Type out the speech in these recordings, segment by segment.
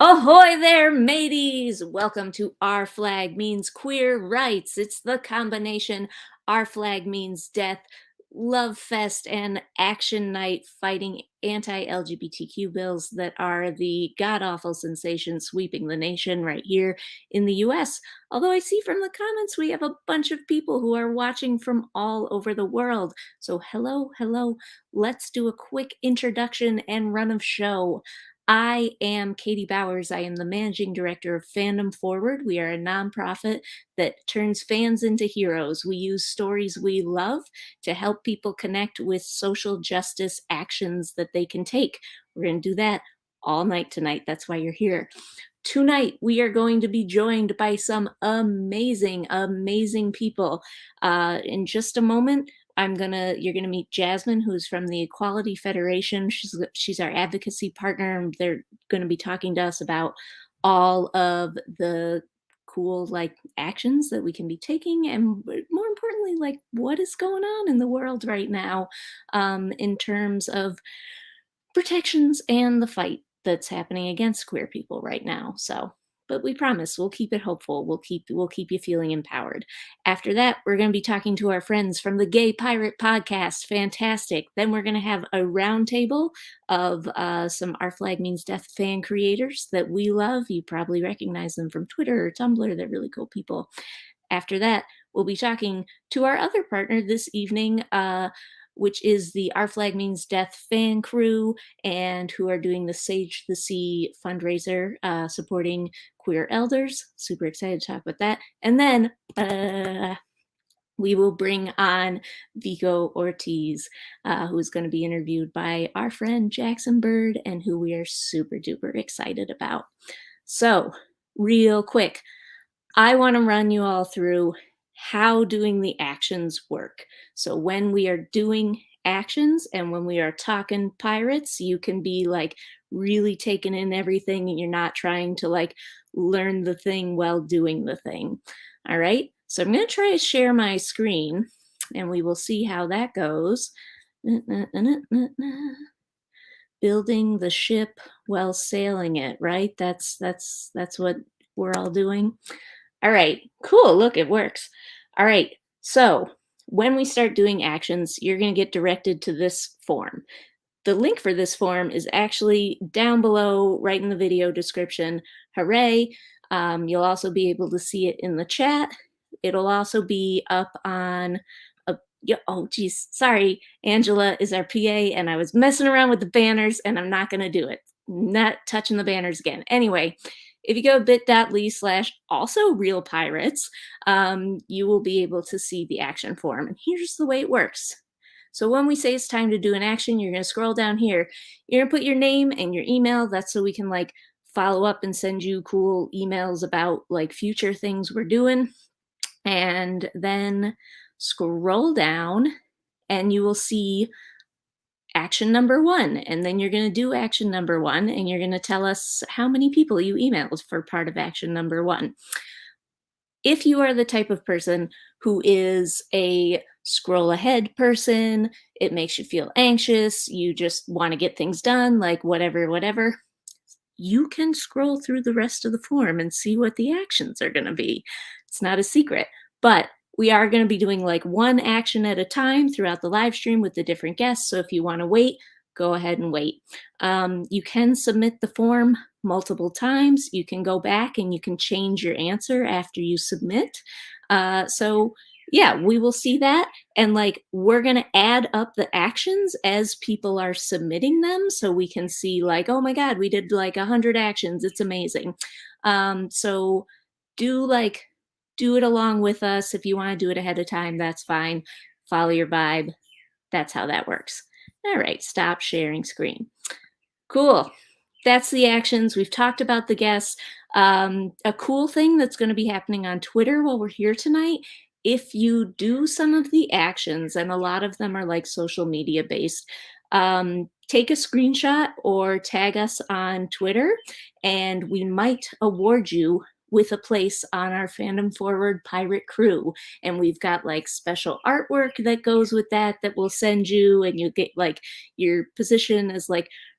Ahoy there, mateys! Welcome to Our Flag Means Queer Rights. It's the combination Our Flag Means Death, Love Fest, and Action Night fighting anti-LGBTQ bills that are the god-awful sensation sweeping the nation right here in the US. Although I see from the comments we have a bunch of people who are watching from all over the world. So hello, hello. Let's do a quick introduction and run of show. I am Katie Bowers. I am the managing director of Fandom Forward. We are a nonprofit that turns fans into heroes. We use stories we love to help people connect with social justice actions that they can take. We're going to do that all night tonight. That's why you're here. Tonight, we are going to be joined by some amazing, amazing people. In just a moment, you're gonna meet Jasmine, who's from the Equality Federation. She's our advocacy partner, and they're gonna be talking to us about all of the cool actions that we can be taking, and more importantly, what is going on in the world right now, in terms of protections and the fight that's happening against queer people right now. But we promise we'll keep it hopeful. We'll keep you feeling empowered. After that, we're going to be talking to our friends from the Gay Pirate Podcast. Fantastic. Then we're going to have a roundtable of some Our Flag Means Death fan creators that we love. You probably recognize them from Twitter or Tumblr. They're really cool people. After that, we'll be talking to our other partner this evening, which is the Our Flag Means Death fan crew, and who are doing the Sage the Sea fundraiser supporting queer elders. Super excited to talk about that. And then we will bring on Vico Ortiz, who is going to be interviewed by our friend Jackson Bird, and who we are super duper excited about. So, real quick, I want to run you all through how doing the actions work. So when we are doing actions and when we are talking pirates, you can be really taking in everything and you're not trying to learn the thing while doing the thing. All right. So I'm going to try to share my screen and we will see how that goes. Building the ship while sailing it, right? That's what we're all doing. All right, cool. Look, it works. All right, so when we start doing actions, you're going to get directed to this form. The link for this form is actually down below, right in the video description. Hooray. You'll also be able to see it in the chat. It'll also be up on oh geez, sorry, Angela is our PA and I was messing around with the banners and I'm not going to do it. Not touching the banners again. Anyway, if you go bit.ly/also real pirates, you will be able to see the action form. And here's the way it works. So when we say it's time to do an action, you're going to scroll down here. You're going to put your name and your email. That's so we can follow up and send you cool emails about future things we're doing. And then scroll down and you will see action number 1, and then you're going to do action number 1 and you're going to tell us how many people you emailed for part of action number 1. If you are the type of person who is a scroll ahead person, it makes you feel anxious, you just want to get things done, whatever, you can scroll through the rest of the form and see what the actions are going to be. It's not a secret, but we are going to be doing one action at a time throughout the live stream with the different guests. So if you want to wait, go ahead and wait. You can submit the form multiple times. You can go back and you can change your answer after you submit. So yeah, we will see that. And we're going to add up the actions as people are submitting them. So we can see oh my God, we did 100 actions. It's amazing. So do it along with us. If you want to do it ahead of time, that's fine. Follow your vibe. That's how that works. All right, stop sharing screen. Cool. That's the actions. We've talked about the guests. A cool thing that's going to be happening on Twitter while we're here tonight, if you do some of the actions, and a lot of them are social media based, take a screenshot or tag us on Twitter, and we might award you with a place on our Fandom Forward pirate crew. And we've got special artwork that goes with that we'll send you, and you get your position as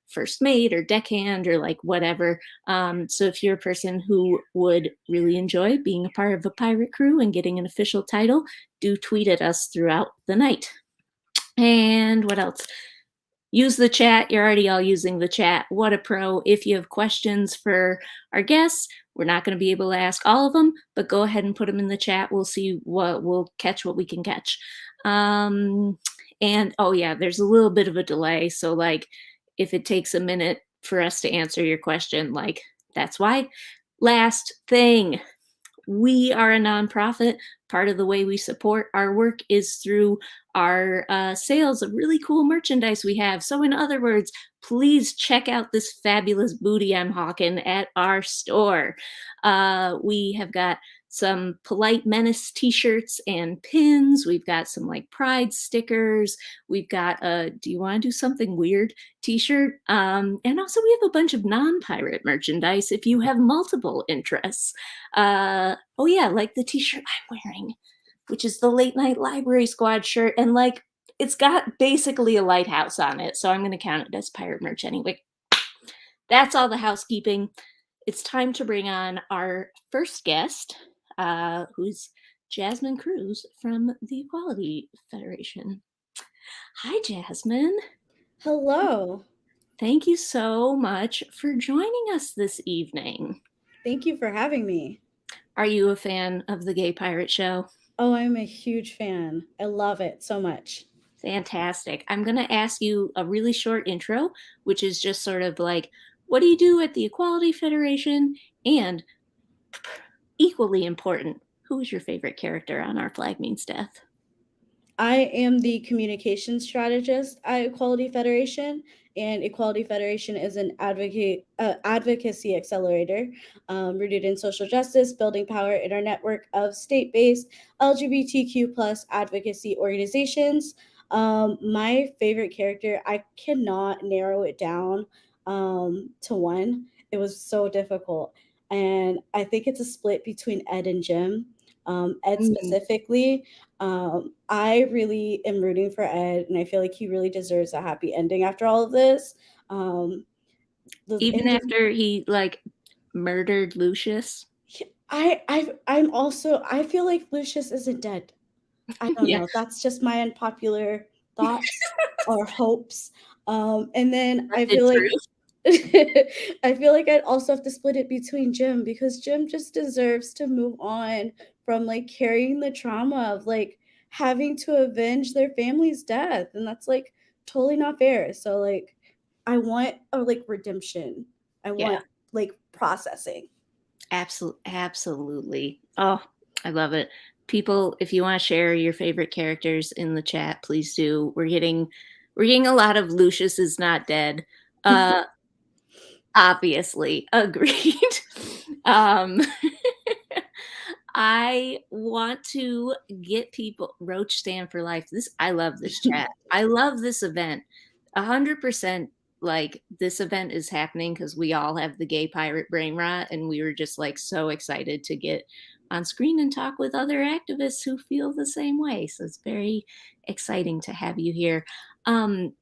first mate or deckhand or like whatever. So if you're a person who would really enjoy being a part of a pirate crew and getting an official title, do tweet at us throughout the night. And what else? Use the chat. You're already all using the chat. What a pro. If you have questions for our guests, we're not going to be able to ask all of them, but go ahead and put them in the chat. We'll see we'll catch what we can catch. And oh yeah, there's a little bit of a delay. So like if it takes a minute for us to answer your question, like that's why. Last thing, we are a nonprofit. Part of the way we support our work is through our sales of really cool merchandise we have. So in other words, please check out this fabulous booty I'm hawking at our store. We have got some polite menace t-shirts and pins. We've got some like pride stickers. We've got a do you want to do something weird t-shirt. And also we have a bunch of non-pirate merchandise if you have multiple interests. Oh yeah, like the t-shirt I'm wearing, which is the Late Night Library Squad shirt. And like, it's got basically a lighthouse on it. So I'm going to count it as pirate merch anyway. That's all the housekeeping. It's time to bring on our first guest, who's Jasmine Cruz from the Equality Federation. Hi, Jasmine. Hello. Thank you so much for joining us this evening. Thank you for having me. Are you a fan of the Gay Pirate Show? Oh, I'm a huge fan. I love it so much. Fantastic. I'm going to ask you a really short intro, which is just sort of like, what do you do at the Equality Federation? And equally important, who is your favorite character on Our Flag Means Death? I am the communications strategist at Equality Federation, and Equality Federation is an advocacy accelerator rooted in social justice, building power in our network of state-based LGBTQ plus advocacy organizations. My favorite character, I cannot narrow it down to one. It was so difficult. And I think it's a split between Ed and Jim. Ed specifically, I really am rooting for Ed, and I feel like he really deserves a happy ending after all of this. The Even ending, after he like murdered Lucius? I'm also, I feel like Lucius isn't dead. I don't Yeah, know. That's just my unpopular thoughts or hopes. And then I the feel like truth. I feel like I'd also have to split it between Jim because Jim just deserves to move on from like carrying the trauma of like having to avenge their family's death. And that's like totally not fair. So like I want a like redemption. I Yeah, want like processing. absolutely. Oh, I love it. People, if you want to share your favorite characters in the chat, please do. We're getting a lot of Lucius is not dead. Uh obviously, agreed. um I want to get people Roach stand for life. This I love this chat. I love this event. 100% like this event is happening because we all have the gay pirate brain rot and we were just like so excited to get on screen and talk with other activists who feel the same way. So it's very exciting to have you here. Um,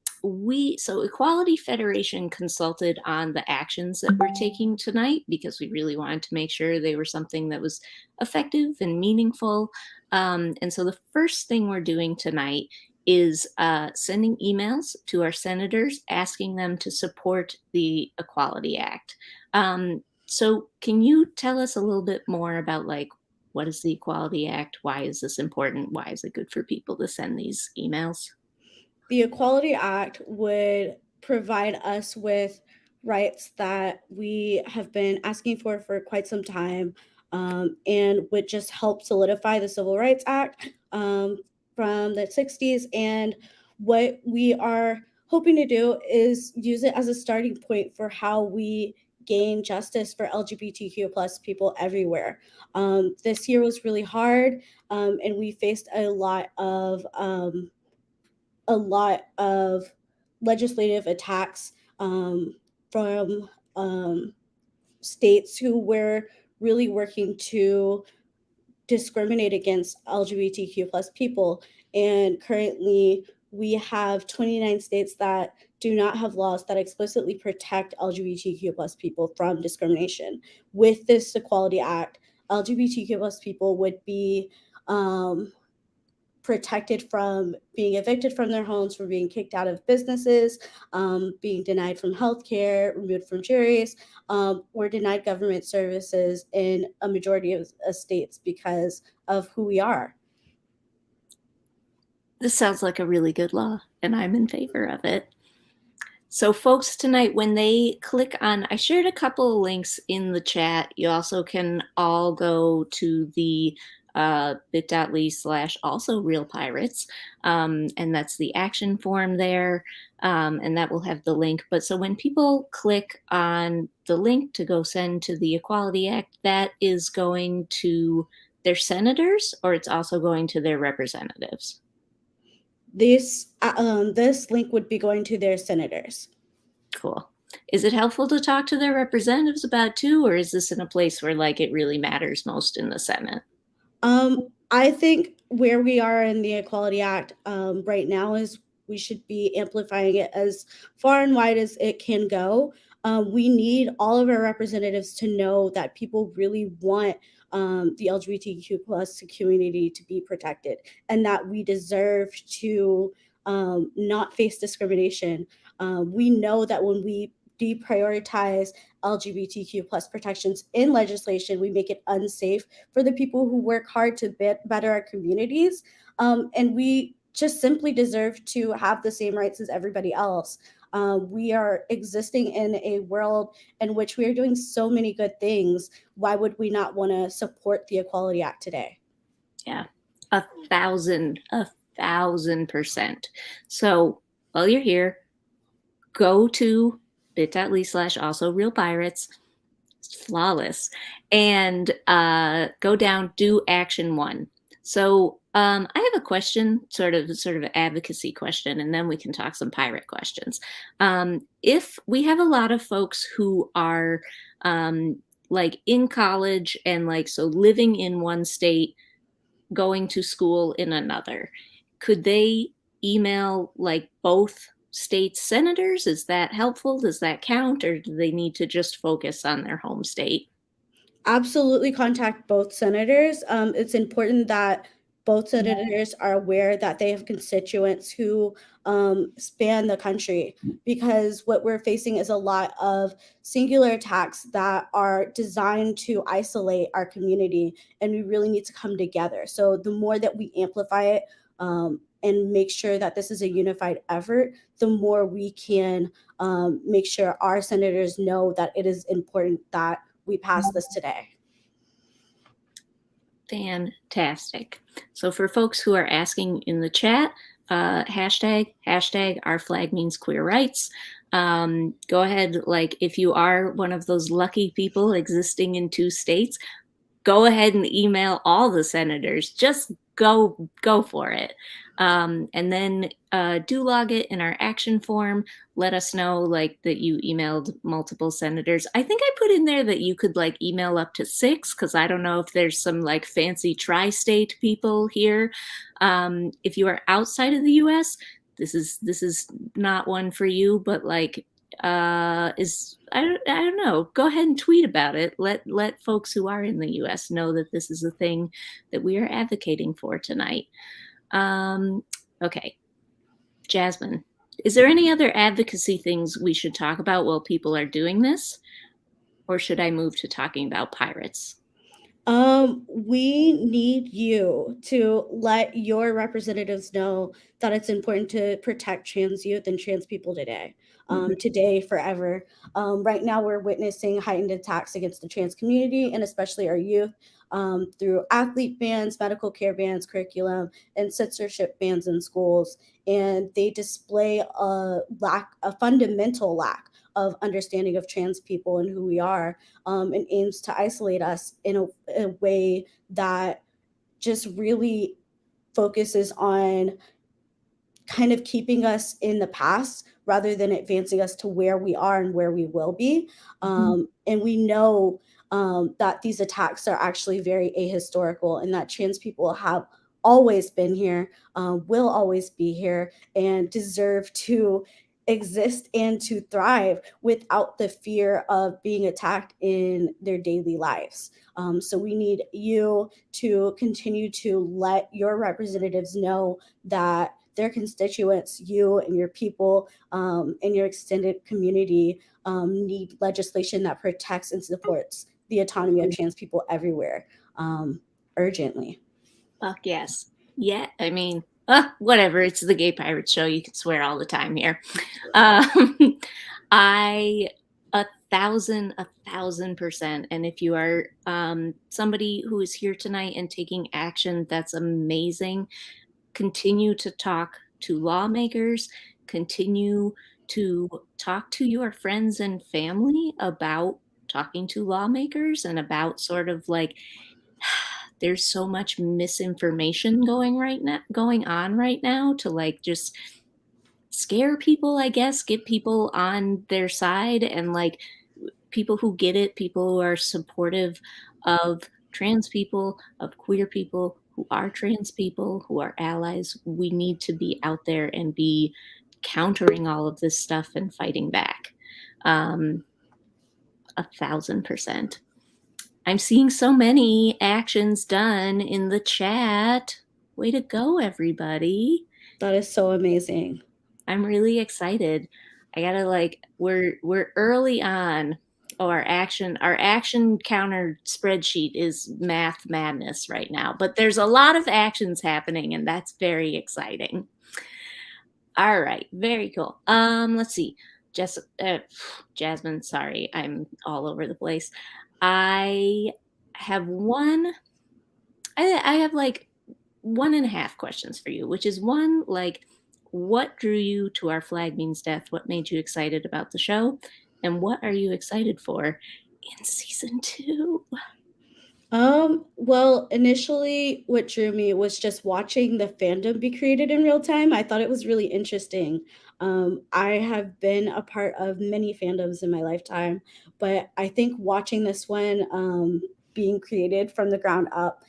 so Equality Federation consulted on the actions that we're taking tonight because we really wanted to make sure they were something that was effective and meaningful. And so the first thing we're doing tonight is sending emails to our senators asking them to support the Equality Act. So can you tell us a little bit more about like what is the Equality Act? Why is this important? Why is it good for people to send these emails? The Equality Act would provide us with rights that we have been asking for quite some time, and would just help solidify the Civil Rights Act from the 60s. And what we are hoping to do is use it as a starting point for how we gain justice for LGBTQ plus people everywhere. This year was really hard, and we faced a lot of legislative attacks from states who were really working to discriminate against LGBTQ plus people. And currently, we have 29 states that do not have laws that explicitly protect LGBTQ plus people from discrimination. With this Equality Act, LGBTQ plus people would be protected from being evicted from their homes, from being kicked out of businesses, being denied from healthcare, removed from juries, or denied government services in a majority of states because of who we are. This sounds like a really good law, and I'm in favor of it. So folks tonight, when they click on, I shared a couple of links in the chat. You also can all go to the bit.ly/also real pirates. And that's the action form there. And that will have the link. But so when people click on the link to go send to the Equality Act, that is going to their senators, or it's also going to their representatives? This link would be going to their senators. Cool. Is it helpful to talk to their representatives about too, or is this in a place where like it really matters most in the Senate? I think where we are in the Equality Act right now is we should be amplifying it as far and wide as it can go. We need all of our representatives to know that people really want the LGBTQ plus community to be protected, and that we deserve to not face discrimination. We know that when we deprioritize LGBTQ plus protections in legislation, we make it unsafe for the people who work hard to better our communities. And we just simply deserve to have the same rights as everybody else. We are existing in a world in which we are doing so many good things. Why would we not want to support the Equality Act today? Yeah, 1,000%. So while you're here, go to bit.ly/also real pirates. It's flawless. And go down, do action 1. So I have a question, sort of an advocacy question, and then we can talk some pirate questions. If we have a lot of folks who are like in college and like so living in one state, going to school in another, could they email like both state senators? Is that helpful? Does that count? Or do they need to just focus on their home state? Absolutely contact both senators. It's important that both senators are aware that they have constituents who span the country, because what we're facing is a lot of singular attacks that are designed to isolate our community, and we really need to come together. So the more that we amplify it and make sure that this is a unified effort, the more we can make sure our senators know that it is important that we pass this today. Fantastic. So for folks who are asking in the chat, hashtag our flag means queer rights. Go ahead, like if you are one of those lucky people existing in 2 states, go ahead and email all the senators. Just go for it. And then do log it in our action form. Let us know like that you emailed multiple senators. I think I put in there that you could like email up to 6, because I don't know if there's some like fancy tri-state people here. If you are outside of the US, this is not one for you, but like I don't know, go ahead and tweet about it. Let folks who are in the US know that this is a thing that we are advocating for tonight. Okay, Jasmine, is there any other advocacy things we should talk about while people are doing this, or should I move to talking about pirates? We need you to let your representatives know that it's important to protect trans youth and trans people today, today, forever. Right now, we're witnessing heightened attacks against the trans community and especially our youth through athlete bans, medical care bans, curriculum, and censorship bans in schools. And they display a fundamental lack of understanding of trans people and who we are, and aims to isolate us in a way that just really focuses on kind of keeping us in the past rather than advancing us to where we are and where we will be. And we know that these attacks are actually very ahistorical, and that trans people have always been here, will always be here, and deserve to exist and to thrive without the fear of being attacked in their daily lives. So we need you to continue to let your representatives know that their constituents, you and your people, and your extended community need legislation that protects and supports the autonomy of trans people everywhere, urgently. Fuck yes. Yeah, I mean, whatever. It's the Gay Pirate Show. You can swear all the time here. Um, I 1,000%. And if you are somebody who is here tonight and taking action, that's amazing. Continue to talk to lawmakers. Continue to talk to your friends and family about talking to lawmakers and about sort of like there's so much misinformation going on right now to like just scare people, I guess, get people on their side, and like people who get it, people who are supportive of trans people, of queer people, who are trans people, who are allies. We need to be out there and be countering all of this stuff and fighting back. 1,000%. I'm seeing so many actions done in the chat. Way to go, everybody. That is so amazing. I'm really excited. I gotta like we're early on. Oh, our action counter spreadsheet is math madness right now, but there's a lot of actions happening, and that's very exciting. All right, very cool. Let's see. Jasmine, sorry, I'm all over the place. I have I have like 1.5 questions for you, which is one, like, what drew you to Our Flag Means Death? What made you excited about the show? And what are you excited for in season 2? Well, initially what drew me was just watching the fandom be created in real time. I thought it was really interesting. I have been a part of many fandoms in my lifetime, but I think watching this one being created from the ground up,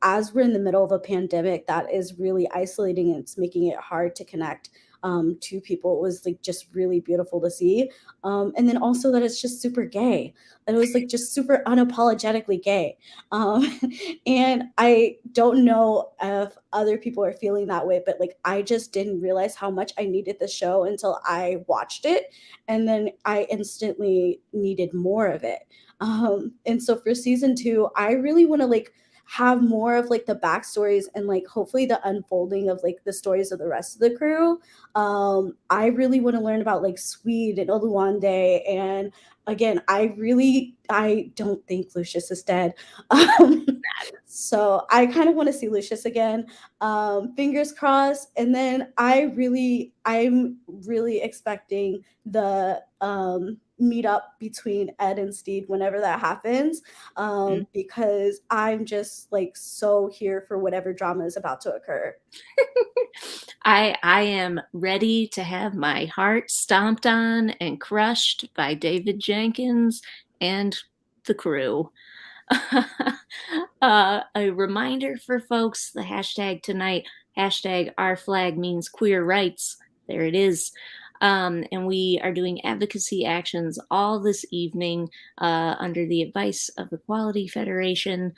as we're in the middle of a pandemic that is really isolating and it's making it hard to connect to people, it was like just really beautiful to see. And then also that it's just super gay. It was like just super unapologetically gay. And I don't know if other people are feeling that way, but like I just didn't realize how much I needed the show until I watched it. And then I instantly needed more of it. And so for season 2, I really want to like have more of like the backstories and like hopefully the unfolding of like the stories of the rest of the crew. I really want to learn about like Swede and Oluwande, and again, I don't think Lucius is dead. Um, so I kind of want to see Lucius again. Fingers crossed. And then I'm really expecting the meet up between Ed and Steed whenever that happens, because I'm just like so here for whatever drama is about to occur. I am ready to have my heart stomped on and crushed by David Jenkins and the crew. A reminder for folks, the hashtag tonight, hashtag Our Flag Means Queer Rights. There it is. And we are doing advocacy actions all this evening under the advice of the Equality Federation.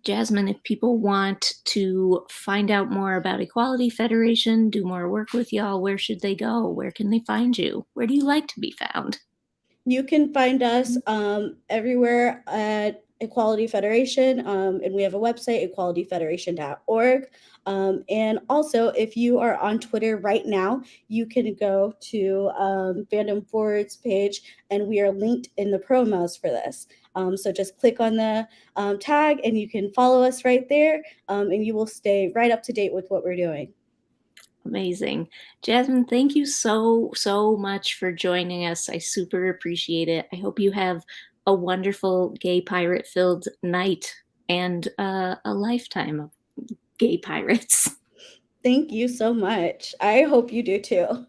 Jasmine, if people want to find out more about Equality Federation, do more work with y'all, where should they go? Where can they find you? Where do you like to be found? You can find us everywhere at Equality Federation, and we have a website, equalityfederation.org. And also, if you are on Twitter right now, you can go to Fandom Forwards page, and we are linked in the promos for this. So just click on the tag, and you can follow us right there, and you will stay right up to date with what we're doing. Amazing. Jasmine, thank you so much for joining us. I super appreciate it. I hope you have a wonderful gay pirate filled night and a lifetime of gay pirates. Thank you so much. I hope you do too.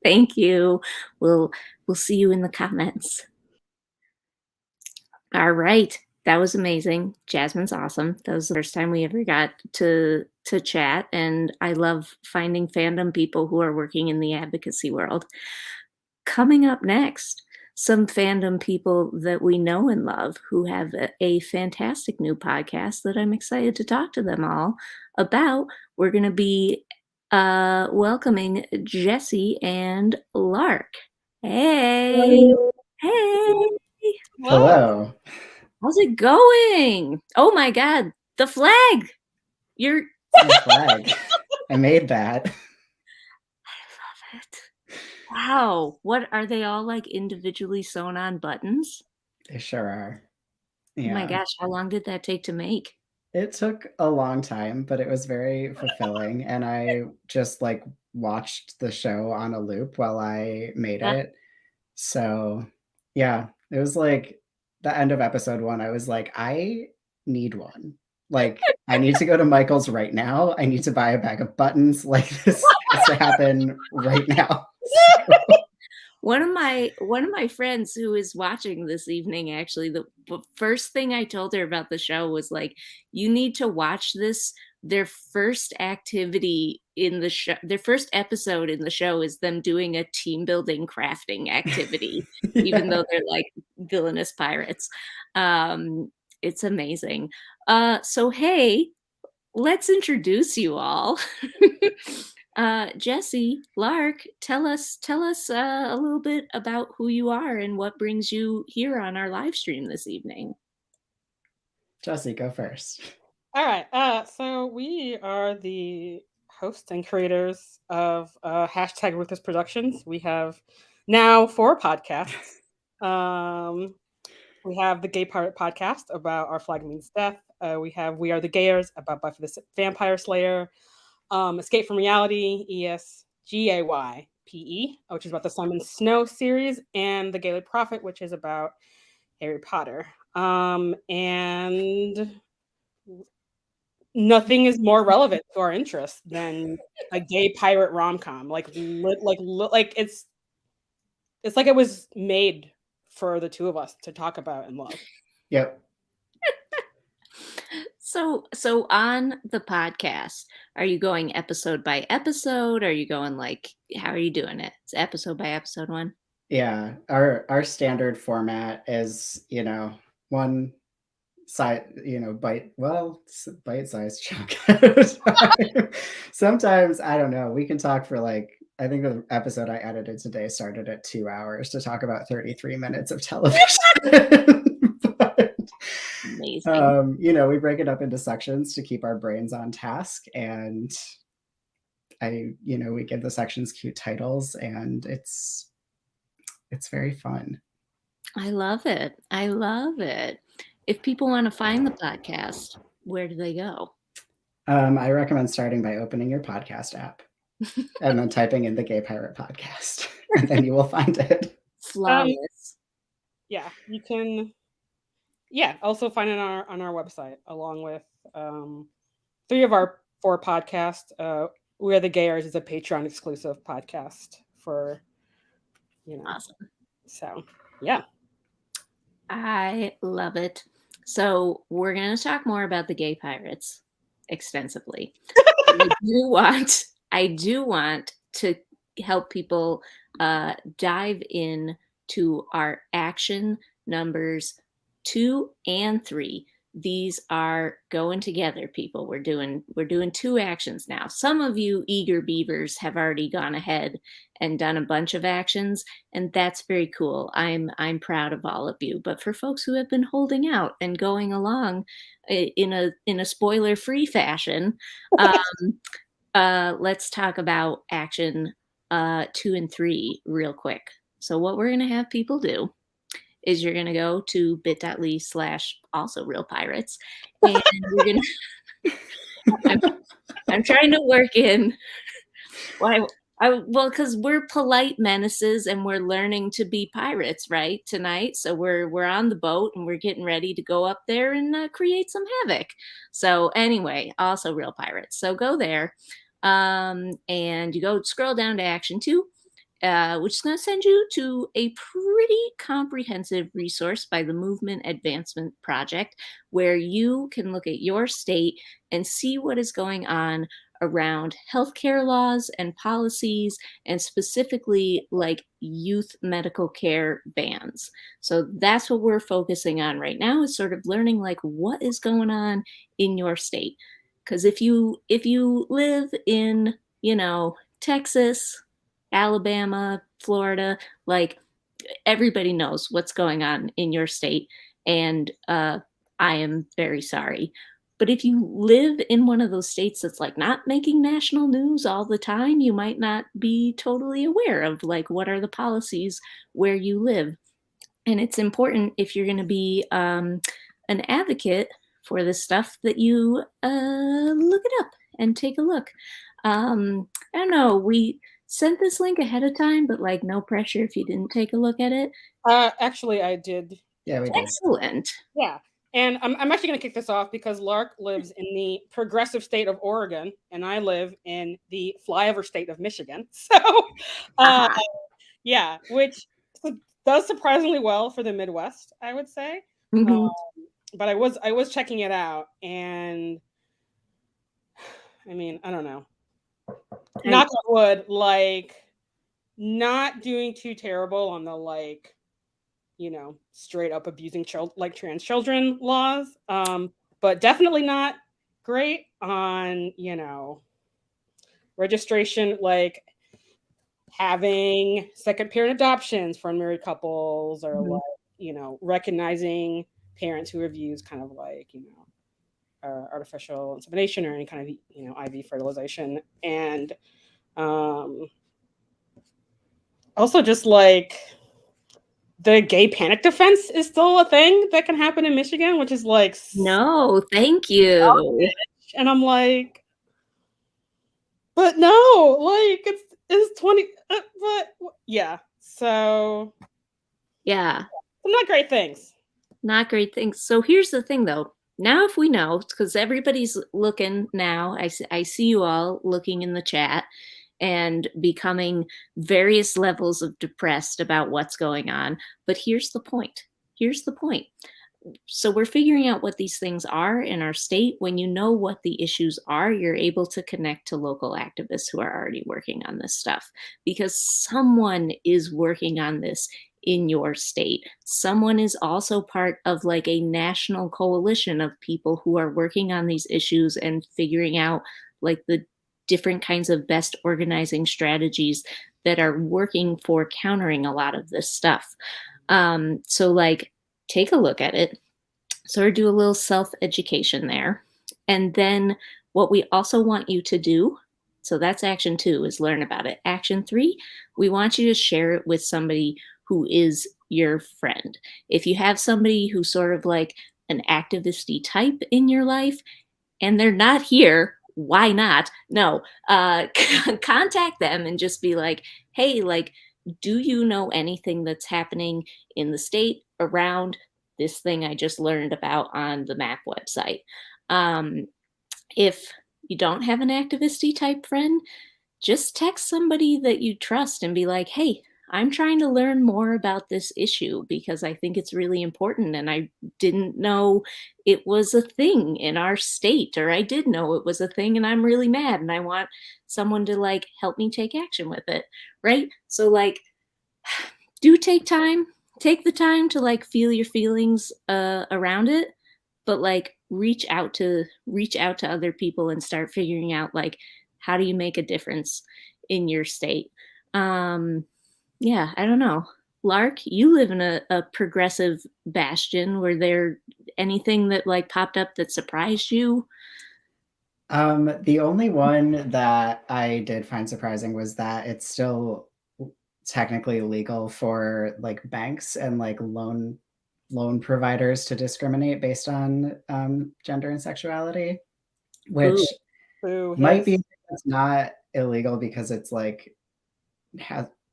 Thank you. We'll see you in the comments. All right. That was amazing. Jasmine's awesome. That was the first time we ever got to chat, and I love finding fandom people who are working in the advocacy world. Coming up next, some fandom people that we know and love who have a fantastic new podcast that I'm excited to talk to them all about. We're going to be welcoming Jesse and Lark. Hey, hey, Whoa. Hello. how's it going? Oh my God, the flag! You're. It's my flag. I made that. I love it. Wow, what are they all like individually sewn on buttons? They sure are. Oh my Yeah. gosh, how long did that take to make? It took a long time, but it was very fulfilling. And I just like watched the show on a loop while I made Yeah. it. So yeah, it was like the end of episode 1. I was like, I need one. Like, I need to go to Michael's right now. I need to buy a bag of buttons. Like, this has to happen right now. So, One of my friends who is watching this evening, actually, the first thing I told her about the show was like, you need to watch this. Their first activity in the show, their first episode in the show is them doing a team building crafting activity, even yeah. though they're like villainous pirates. It's amazing. So hey, let's introduce you all. Jesse, Lark, tell us a little bit about who you are and what brings you here on our live stream this evening. Jesse, go first. All right. So we are the hosts and creators of hashtag Ruthless Productions. We have now 4 podcasts. We have the Gay Pirate podcast about Our Flag Means Death. We have We Are the Gayers about Buffy the Vampire Slayer. Escape from Reality, ESGAYPE, which is about the Simon Snow series, and The Gaelic Prophet, which is about Harry Potter. And nothing is more relevant to our interests than a gay pirate rom-com. Like it's like it was made for the two of us to talk about and love. Yep. So on the podcast, are you going episode by episode? Are you going like, how are you doing it? It's episode by episode one? Yeah. Our standard format is, one side, bite-sized chunk at a time. Sometimes, I don't know, we can talk for like, I think the episode I edited today started at 2 hours to talk about 33 minutes of television. But, Amazing. we break it up into sections to keep our brains on task, and we give the sections cute titles, and it's very fun. I love it. I love it. If people want to find the podcast, where do they go? I recommend starting by opening your podcast app and then typing in the Gay Pirate Podcast, and then you will find it. Flawless. Yeah, you can. Yeah, also find it on our website, along with 3 of our 4 podcasts. We Are the Gayers is a Patreon exclusive podcast for, Awesome. So, yeah. I love it. So we're going to talk more about the gay pirates extensively. I do want to help people dive in to our action numbers 2 and 3. These are going together, people. We're doing 2 actions now. Some of you eager beavers have already gone ahead and done a bunch of actions, and that's very cool. I'm proud of all of you. But for folks who have been holding out and going along in a spoiler-free fashion, let's talk about action 2 and 3 real quick. So what we're going to have people do is you're going to go to bit.ly/also real pirates, and you're going to, I'm trying to work in, because we're polite menaces and we're learning to be pirates, right, tonight. So we're on the boat and we're getting ready to go up there and create some havoc. So anyway, also real pirates. So go there, and you go scroll down to action 2. which is going to send you to a pretty comprehensive resource by the Movement Advancement Project, where you can look at your state and see what is going on around healthcare laws and policies, and specifically like youth medical care bans. So that's what we're focusing on right now, is sort of learning like what is going on in your state. Because if you live in, Texas, Alabama, Florida, like everybody knows what's going on in your state. And I am very sorry. But if you live in one of those states that's like not making national news all the time, you might not be totally aware of like what are the policies where you live. And it's important, if you're going to be an advocate for this stuff, that you look it up and take a look. I don't know, we sent this link ahead of time, but like no pressure if you didn't take a look at it. Actually, I did. Yeah, we did. Excellent. Yeah. And I'm actually going to kick this off because Lark lives in the progressive state of Oregon, and I live in the flyover state of Michigan. So, yeah, which does surprisingly well for the Midwest, I would say. Mhm. But I was checking it out, and I mean, I don't know. Knock on wood, like not doing too terrible on the like, straight up abusing like trans children laws, but definitely not great on, registration, like having second parent adoptions for unmarried couples, or like, recognizing parents who have used kind of like, artificial insemination or any kind of, IV fertilization. And also just like the gay panic defense is still a thing that can happen in Michigan, which is like, no, thank you. And I'm like, but no, like it's 20, but yeah. So yeah, not great things. Not great things. So here's the thing though. Now, if we know, because everybody's looking now, I see you all looking in the chat and becoming various levels of depressed about what's going on. But here's the point. Here's the point. So we're figuring out what these things are in our state. When you know what the issues are, you're able to connect to local activists who are already working on this stuff, because someone is working on this in your state. Someone is also part of like a national coalition of people who are working on these issues and figuring out like the different kinds of best organizing strategies that are working for countering a lot of this stuff. So like, take a look at it, sort of do a little self-education there. And then what we also want you to do, so that's action 2, is learn about it. Action 3, we want you to share it with somebody who is your friend. If you have somebody who's sort of like an activist-y type in your life and they're not here, why not? No, contact them and just be like, hey, like, do you know anything that's happening in the state around this thing I just learned about on the MAP website? If you don't have an activist-y type friend, just text somebody that you trust and be like, hey, I'm trying to learn more about this issue because I think it's really important and I didn't know it was a thing in our state, or I did know it was a thing and I'm really mad and I want someone to like help me take action with it, right? So like, do take the time to like feel your feelings around it, but like reach out to other people and start figuring out like, how do you make a difference in your state? Yeah, I don't know. Lark, you live in a progressive bastion. Were there anything that like popped up that surprised you? The only one that I did find surprising was that it's still technically illegal for like banks and like loan providers to discriminate based on gender and sexuality, which might be it's not illegal because it's like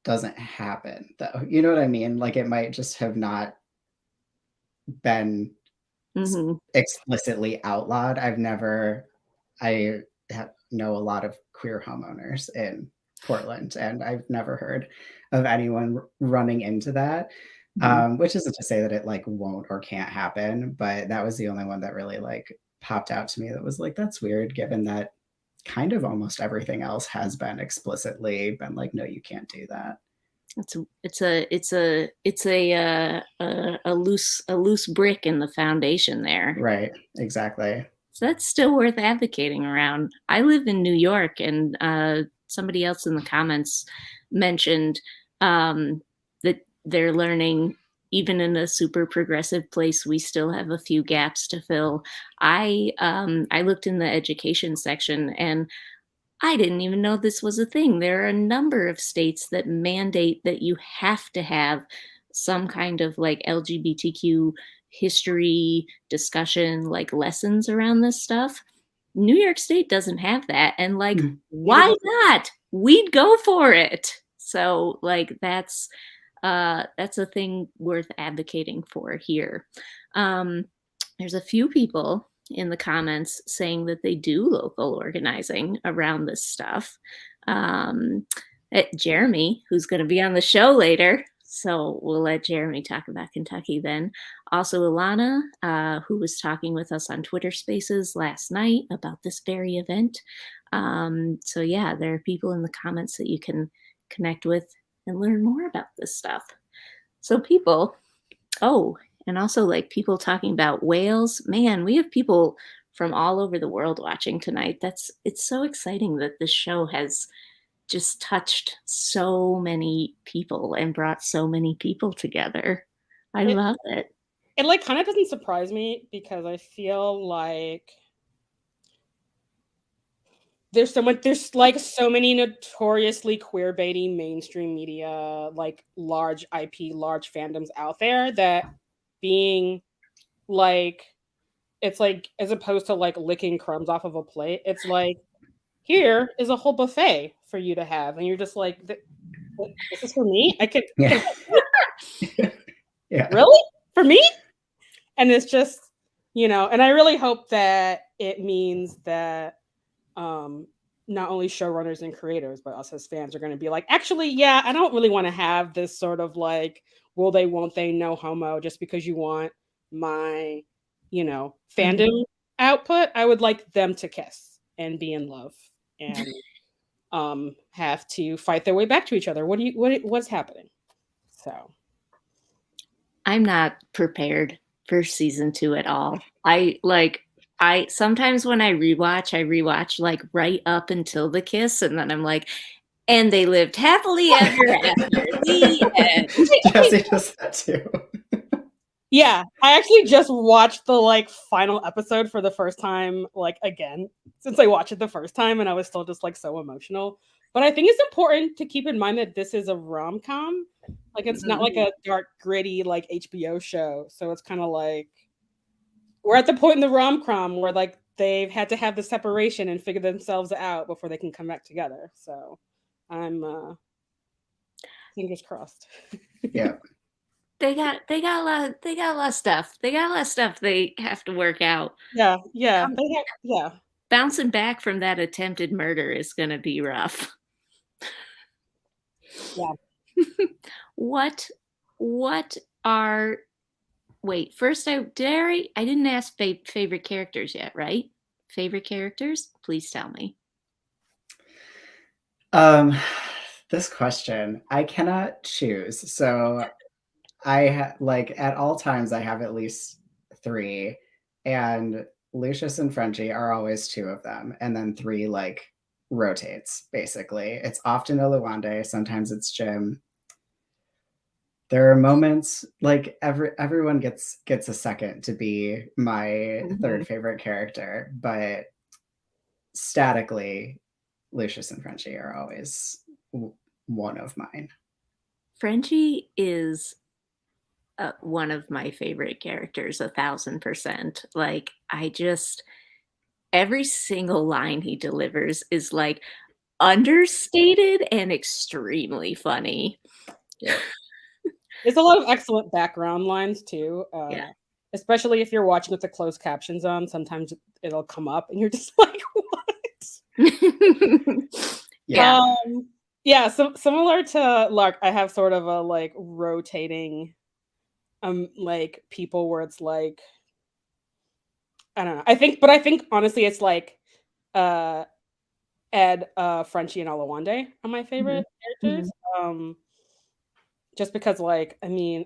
doesn't happen though. You know what I mean? Like it might just have not been explicitly outlawed. I know a lot of queer homeowners in Portland, and I've never heard of anyone running into that. Which isn't to say that it like won't or can't happen, but that was the only one that really like popped out to me that was like, that's weird, given that kind of almost everything else has been explicitly been like, no, you can't do that. It's a loose brick in the foundation there. Right, exactly. So that's still worth advocating around. I live in New York, and somebody else in the comments mentioned that they're learning, even in a super progressive place, we still have a few gaps to fill. I looked in the education section, and I didn't even know this was a thing. There are a number of states that mandate that you have to have some kind of like LGBTQ history discussion, like lessons around this stuff. New York State doesn't have that. And like, why not? We'd go for it. So like that's a thing worth advocating for here. There's a few people in the comments saying that they do local organizing around this stuff. Jeremy, who's going to be on the show later, so we'll let Jeremy talk about Kentucky then. Also Ilana, who was talking with us on Twitter Spaces last night about this very event. So yeah, there are people in the comments that you can connect with and learn more about this stuff. So people, and also like people talking about whales. Man, we have people from all over the world watching tonight. It's so exciting that this show has just touched so many people and brought so many people together. I love it. It like kind of doesn't surprise me because I feel like there's like so many notoriously queer baiting mainstream media, like large IP, large fandoms out there that being like, it's like, as opposed to like licking crumbs off of a plate, it's like, here is a whole buffet for you to have. And you're just like, this is for me? I could, Yeah. Really? For me? And it's just, and I really hope that it means that not only showrunners and creators, but us as fans are going to be like, actually, yeah, I don't really want to have this sort of like, will they, won't they, no homo, just because you want my, fandom output. I would like them to kiss and be in love and have to fight their way back to each other. What's happening? So I'm not prepared for season 2 at all. I sometimes when I rewatch like right up until the kiss, and then I'm like, and they lived happily ever after. The end. Jesse does that too. Yeah, I actually just watched the like final episode for the first time, like again, since I watched it the first time, and I was still just like so emotional. But I think it's important to keep in mind that this is a rom-com. Like it's not like a dark, gritty like HBO show. So it's kind of like we're at the point in the rom-com where like they've had to have the separation and figure themselves out before they can come back together. So I'm fingers crossed. Yeah. They got a lot of stuff. They got a lot of stuff they have to work out. Yeah. Bouncing back from that attempted murder is going to be rough. Yeah. First I didn't ask favorite characters yet, right? Favorite characters? Please tell me. This question, I cannot choose. So I at all times I have at least 3, and Lucius and Frenchie are always 2 of them, and then 3 like rotates basically. It's often Oluwande, sometimes it's Jim. There are moments like everyone gets a second to be my third favorite character, but statically, Lucius and Frenchie are always one of mine. Frenchie is one of my favorite characters, 1,000%. Like every single line he delivers is like understated and extremely funny. Yeah. There's a lot of excellent background lines too. Especially if you're watching with the closed captions on, sometimes it'll come up and you're just like, what? Yeah. Yeah, so similar to Lark, I have sort of a like rotating like people where it's like I don't know. I think honestly it's like uh Ed, Frenchie, and Olawande are my favorite characters. Just because like I mean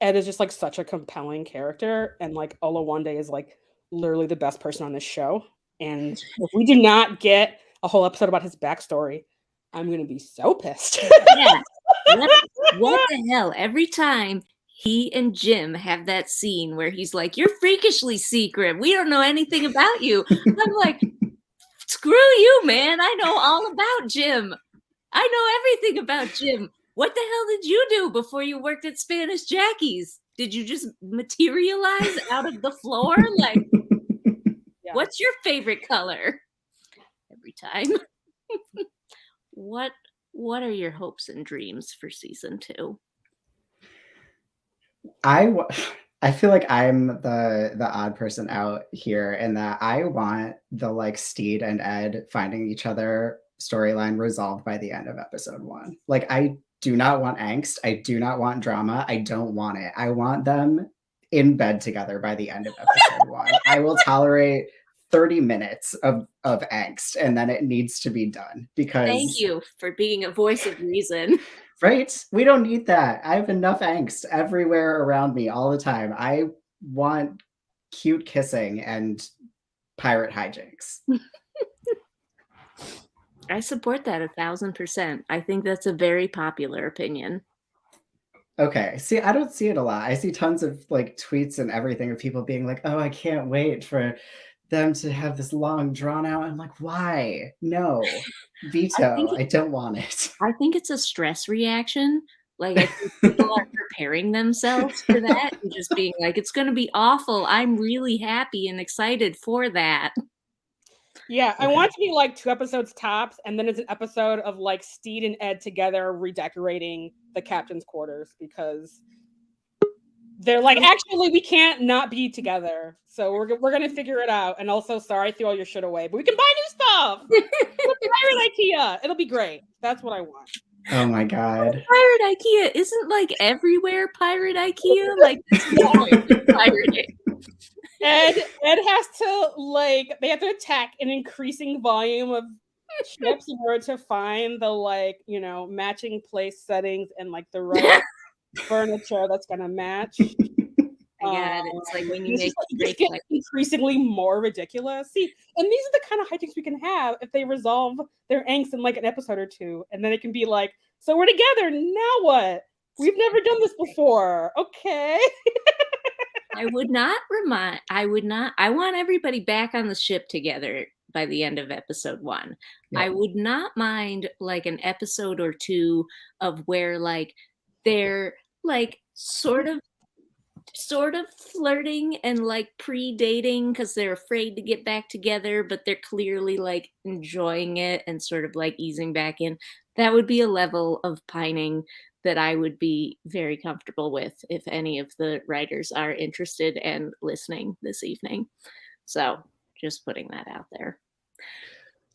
Ed is just like such a compelling character, and like Olawande is like literally the best person on this show. And if we do not get a whole episode about his backstory, I'm gonna be so pissed. Yeah. What the hell? Every time he and Jim have that scene where he's like, "You're freakishly secret. We don't know anything about you." I'm like, "Screw you, man. I know all about Jim. I know everything about Jim. What the hell did you do before you worked at Spanish Jackie's? Did you just materialize out of the floor? Like, Yeah. what's your favorite color?" Every time. What are your hopes and dreams for season 2? I feel like I'm the odd person out here in that I want the like Steed and Ed finding each other storyline resolved by the end of episode 1. Like I do not want angst. I do not want drama. I don't want it. I want them in bed together by the end of episode 1. I will tolerate 30 minutes of angst, and then it needs to be done because Thank you for being a voice of reason. right? We don't need that. I have enough angst everywhere around me all the time. I want cute kissing and pirate hijinks. I support that 1,000%. I think that's a very popular opinion. Okay. See, I don't see it a lot. I see tons of like tweets and everything of people being like, "Oh, I can't wait for them to have this long drawn out." I'm like, why? No. Veto. I don't want it. I think it's a stress reaction. Like, I think people are preparing themselves for that and just being like, it's going to be awful. I'm really happy and excited for that. Yeah, I want it to be like 2 episodes tops, and then it's an episode of like Steed and Ed together redecorating the captain's quarters because they're like, actually, we can't not be together, so we're gonna figure it out. And also, sorry, I threw all your shit away, but we can buy new stuff. Pirate IKEA, it'll be great. That's what I want. Oh my god. Pirate IKEA isn't like everywhere pirate IKEA. Like, pirate. Ed has to like they have to attack an increasing volume of ships in order to find the like matching place settings and like the right furniture that's gonna match. God, it's like when you make like increasingly more ridiculous. See, and these are the kind of hijinks we can have if they resolve their angst in like an episode or 2, and then it can be like, so we're together now. What? We've never done this before. Okay. I want everybody back on the ship together by the end of episode 1. Yeah. I would not mind like an episode or 2 of where like they're like sort of flirting and like pre-dating because they're afraid to get back together, but they're clearly like enjoying it and sort of like easing back in. That would be a level of pining that I would be very comfortable with if any of the writers are interested and listening this evening. So just putting that out there.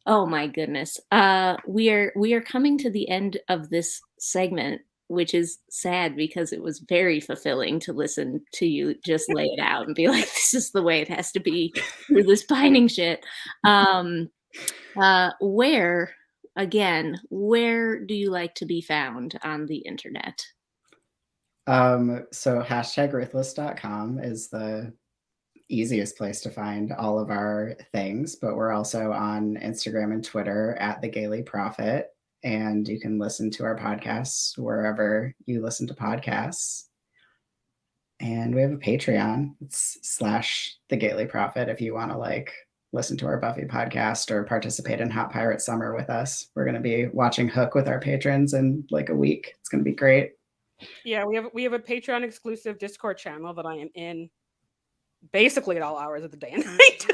Oh my goodness. We are coming to the end of this segment, which is sad because it was very fulfilling to listen to you just lay it out and be like, this is the way it has to be through this pining shit. Where do you like to be found on the internet? So #ruthless.com is the easiest place to find all of our things, but we're also on Instagram and Twitter at The Gaily Prophet, and you can listen to our podcasts wherever you listen to podcasts. And we have a Patreon. It's /The Gaily Prophet if you want to like listen to our Buffy podcast or participate in Hot Pirate Summer with us. We're going to be watching Hook with our patrons in like a week. It's going to be great. Yeah, we have a Patreon exclusive Discord channel that I am in basically at all hours of the day and night.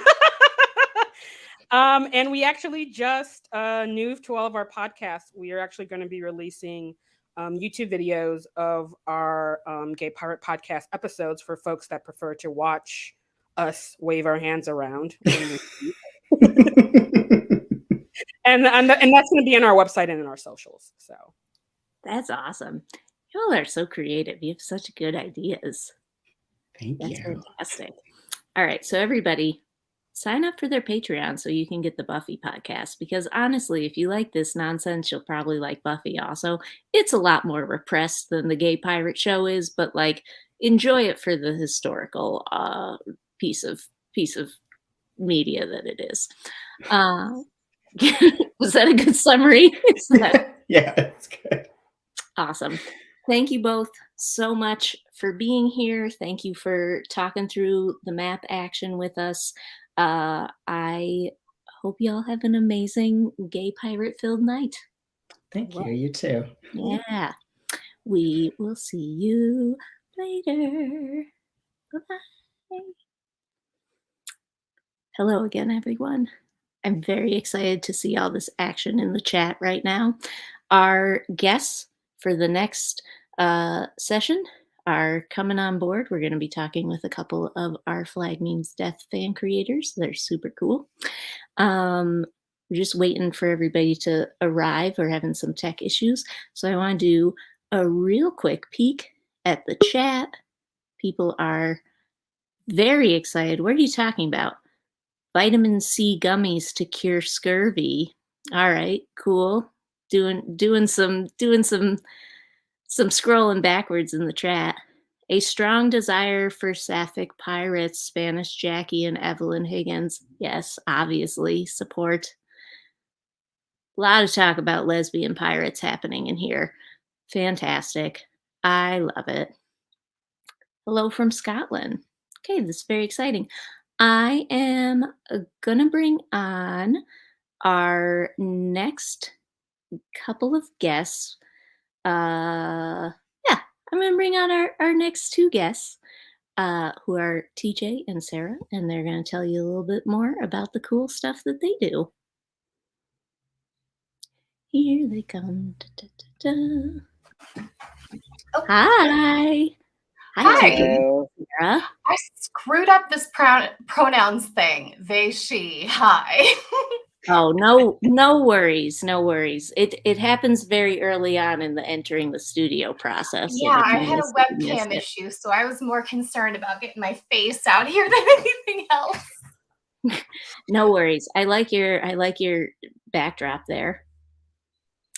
And we actually just new to all of our podcasts. We are actually going to be releasing YouTube videos of our Gay Pirate podcast episodes for folks that prefer to watch us wave our hands around. And And that's going to be on our website and in our socials. So That's awesome. Y'all are so creative. You have such good ideas. Thank That's you. fantastic. All right, so everybody, sign up for their Patreon so you can get the Buffy podcast. Because honestly, if you like this nonsense, you'll probably like Buffy also. It's a lot more repressed than the Gay Pirate Show is, but like enjoy it for the historical piece of media that it is. Was that a good summary? Yeah, it's good. Awesome. Thank you both so much for being here. Thank you for talking through the map action with us. I hope y'all have an amazing gay pirate filled night. Thank you. You too. Yeah. We will see you later. Bye-bye. Hello again, everyone. I'm very excited to see all this action in the chat right now. Our guests for the next session are coming on board. We're going to be talking with a couple of our Flag Means Death fan creators. They're super cool. We're just waiting for everybody to arrive. We're having some tech issues. So I want to do a real quick peek at the chat. People are very excited. What are you talking about? Vitamin C gummies to cure scurvy. All right, cool. Doing some scrolling backwards in the chat. A strong desire for sapphic pirates, Spanish Jackie and Evelyn Higgins. Yes, obviously, support. A lot of talk about lesbian pirates happening in here. Fantastic. I love it. Hello from Scotland. Okay, this is very exciting. I am gonna bring on our next couple of guests. I'm gonna bring on our next two guests, who are TJ and Sarah, and they're gonna tell you a little bit more about the cool stuff that they do. Here they come. Da, da, da. Oh. Hi. Hi. TJ. Sarah. I screwed up this pronouns thing. They, she. Hi. Oh, no worries. No worries. It happens very early on in the entering the studio process. Yeah, I had a webcam issue, so I was more concerned about getting my face out here than anything else. No worries. I like your backdrop there.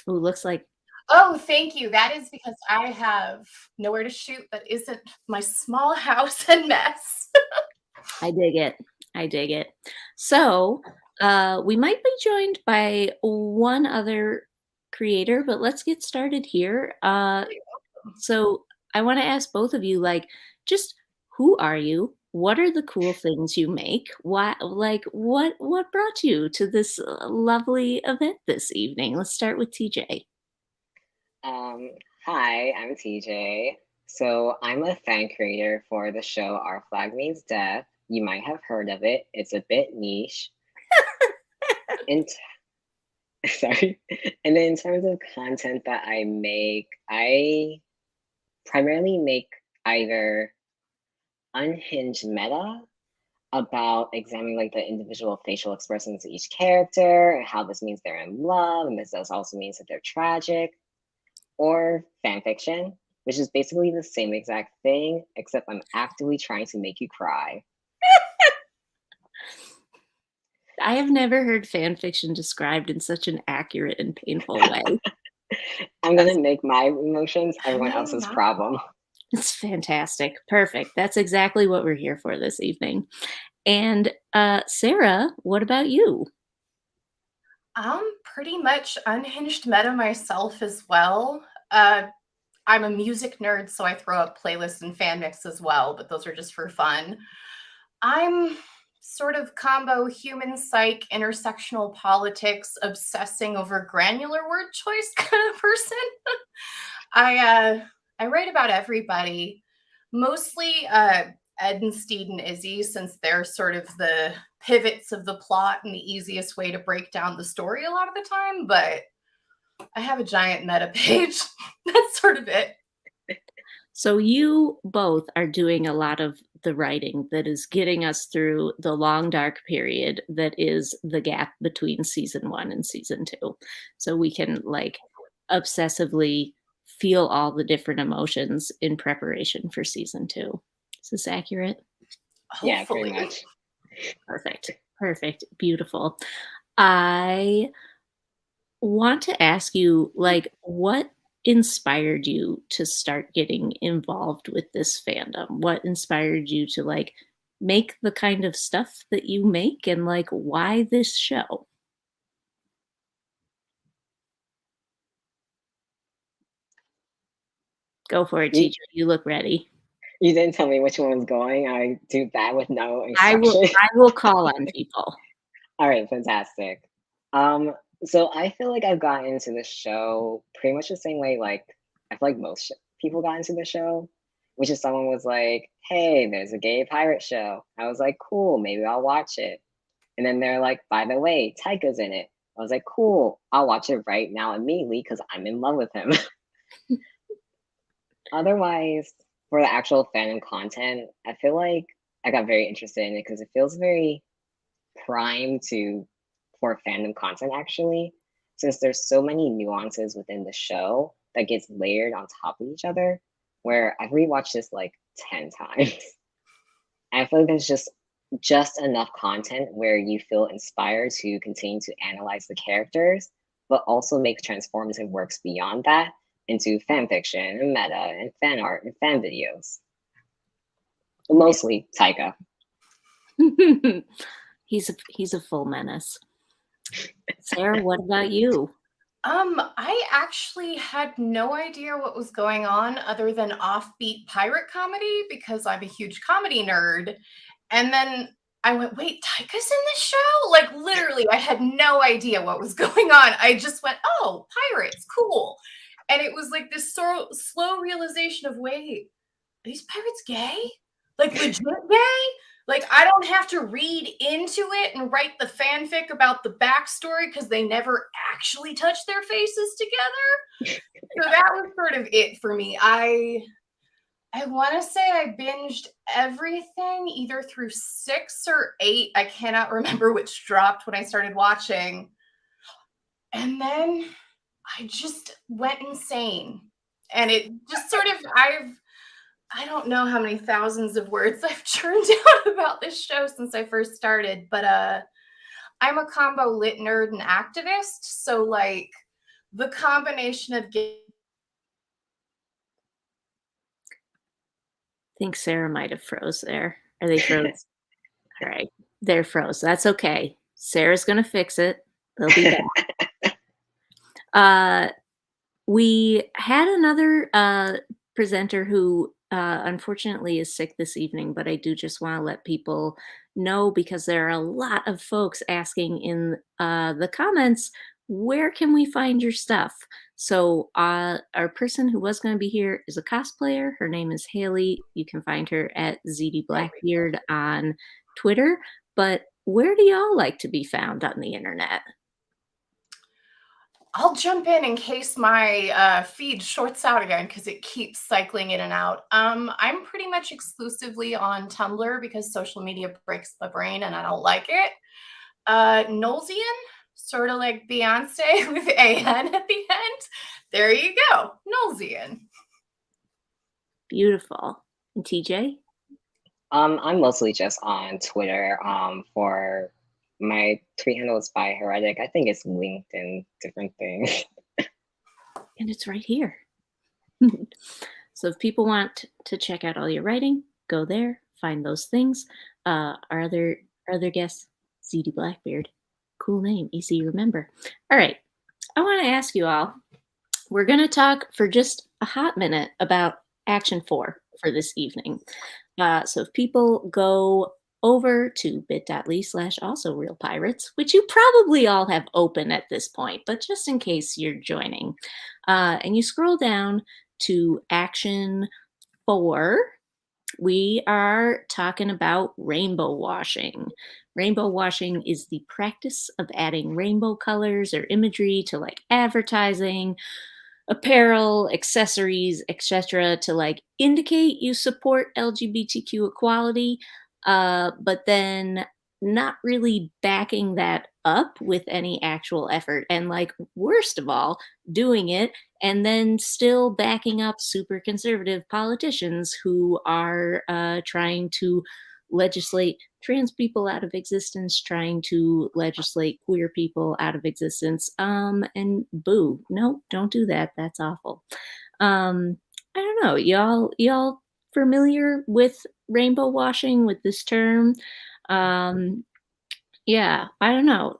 Ooh, looks like. Oh, thank you. That is because I have nowhere to shoot that isn't my small house and mess. I dig it. So we might be joined by one other creator, but let's get started here. So I want to ask both of you, like, just who are you? What are the cool things you make? What brought you to this lovely event this evening? Let's start with TJ. Hi, I'm TJ. So I'm a fan creator for the show Our Flag Means Death. You might have heard of it. It's a bit niche. Sorry. And then in terms of content that I make, I primarily make either unhinged meta about examining like the individual facial expressions of each character and how this means they're in love, and this also means that they're tragic, or fan fiction, which is basically the same exact thing, except I'm actively trying to make you cry. I have never heard fan fiction described in such an accurate and painful way. I'm going to make my emotions everyone else's problem. It's fantastic. Perfect. That's exactly what we're here for this evening. And Sarah, what about you? I'm pretty much unhinged meta myself as well. I'm a music nerd, so I throw up playlists and fan mix as well, but those are just for fun. I'm sort of combo human psych, intersectional politics, obsessing over granular word choice kind of person. I write about everybody, mostly Ed and Steed and Izzy, since they're sort of the pivots of the plot and the easiest way to break down the story a lot of the time, but I have a giant meta page. That's sort of it. So you both are doing a lot of the writing that is getting us through the long dark period that is the gap between season 1 and season 2, so we can like obsessively feel all the different emotions in preparation for season 2. Is this accurate? Yeah, pretty Hopefully. much. Perfect, beautiful. I want to ask you, like, what inspired you to start getting involved with this fandom? What inspired you to like make the kind of stuff that you make, and like why this show? Go for it, You, teacher. You look ready. you didn't tell me which one was going. I do that with no I instruction. will call on people. All right, fantastic. So I feel like I've gotten into the show pretty much the same way, like I feel like most people got into the show, which is someone was like, "Hey, there's a gay pirate show." I was like, "Cool, maybe I'll watch it." And then they're like, "By the way, Taika's in it." I was like, "Cool, I'll watch it right now immediately because I'm in love with him." Otherwise, for the actual fandom content, I feel like I got very interested in it because it feels very prime for fandom content actually, since there's so many nuances within the show that gets layered on top of each other, where I've rewatched this like 10 times. I feel like there's just enough content where you feel inspired to continue to analyze the characters, but also make transformative works beyond that into fan fiction and meta and fan art and fan videos. But mostly Taika. He's a full menace. Sarah, what about you? I actually had no idea what was going on other than offbeat pirate comedy because I'm a huge comedy nerd. And then I went, wait, Taika's in this show? Like literally, I had no idea what was going on. I just went, oh, pirates, cool. And it was like this slow realization of, wait, are these pirates gay? Like legit gay? Like I don't have to read into it and write the fanfic about the backstory because they never actually touch their faces together. So that was sort of it for me. I want to say I binged everything either through 6 or 8. I cannot remember which dropped when I started watching. And then I just went insane. And it just sort of, I don't know how many thousands of words I've churned out about this show since I first started, but I'm a combo lit nerd and activist. So like the combination of I think Sarah might have froze there. Are they froze? All right. They're froze. That's okay. Sarah's going to fix it. They'll be back. We had another presenter who unfortunately is sick this evening, but I do just want to let people know because there are a lot of folks asking in the comments, where can we find your stuff? So our person who was going to be here is a cosplayer. Her name is Hayley. You can find her at ZD Blackbeard on Twitter. But where do y'all like to be found on the internet? I'll jump in case my feed shorts out again because it keeps cycling in and out. I'm pretty much exclusively on Tumblr because social media breaks my brain and I don't like it. Nolzian, sort of like Beyonce with A-N at the end. There you go, Nolzian. Beautiful. And TJ? I'm mostly just on Twitter for my tweet handle is by Heretic. I think it's linked in different things. And it's right here. So if people want to check out all your writing, go there, find those things. Our other guest, ZD Blackbeard. Cool name, easy to remember. All right. I want to ask you all, we're going to talk for just a hot minute about Action 4 for this evening. So if people go over to bit.ly/also-real-pirates, which you probably all have open at this point, but just in case you're joining, and you scroll down to Action 4, we are talking about rainbow washing. Rainbow washing is the practice of adding rainbow colors or imagery to like advertising, apparel, accessories, etc., to like indicate you support LGBTQ equality, but then not really backing that up with any actual effort. And like, worst of all, doing it and then still backing up super conservative politicians who are trying to legislate trans people out of existence, trying to legislate queer people out of existence. And boo, no, don't do that. That's awful. I don't know, y'all familiar with rainbow washing, with this term? Yeah, I don't know.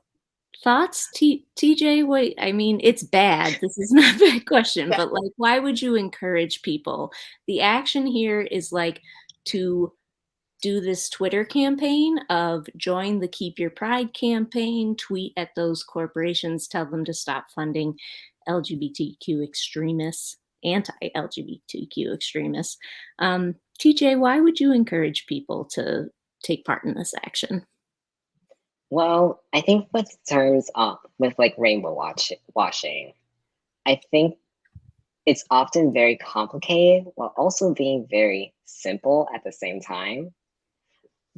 Thoughts, TJ? Wait, I mean, it's bad. This is not a bad question, Yeah. but like, why would you encourage people? The action here is like to do this Twitter campaign of join the Keep Your Pride campaign, tweet at those corporations, tell them to stop funding LGBTQ extremists, anti-LGBTQ extremists. TJ, why would you encourage people to take part in this action? Well, I think with terms with like rainbow washing, I think it's often very complicated while also being very simple at the same time.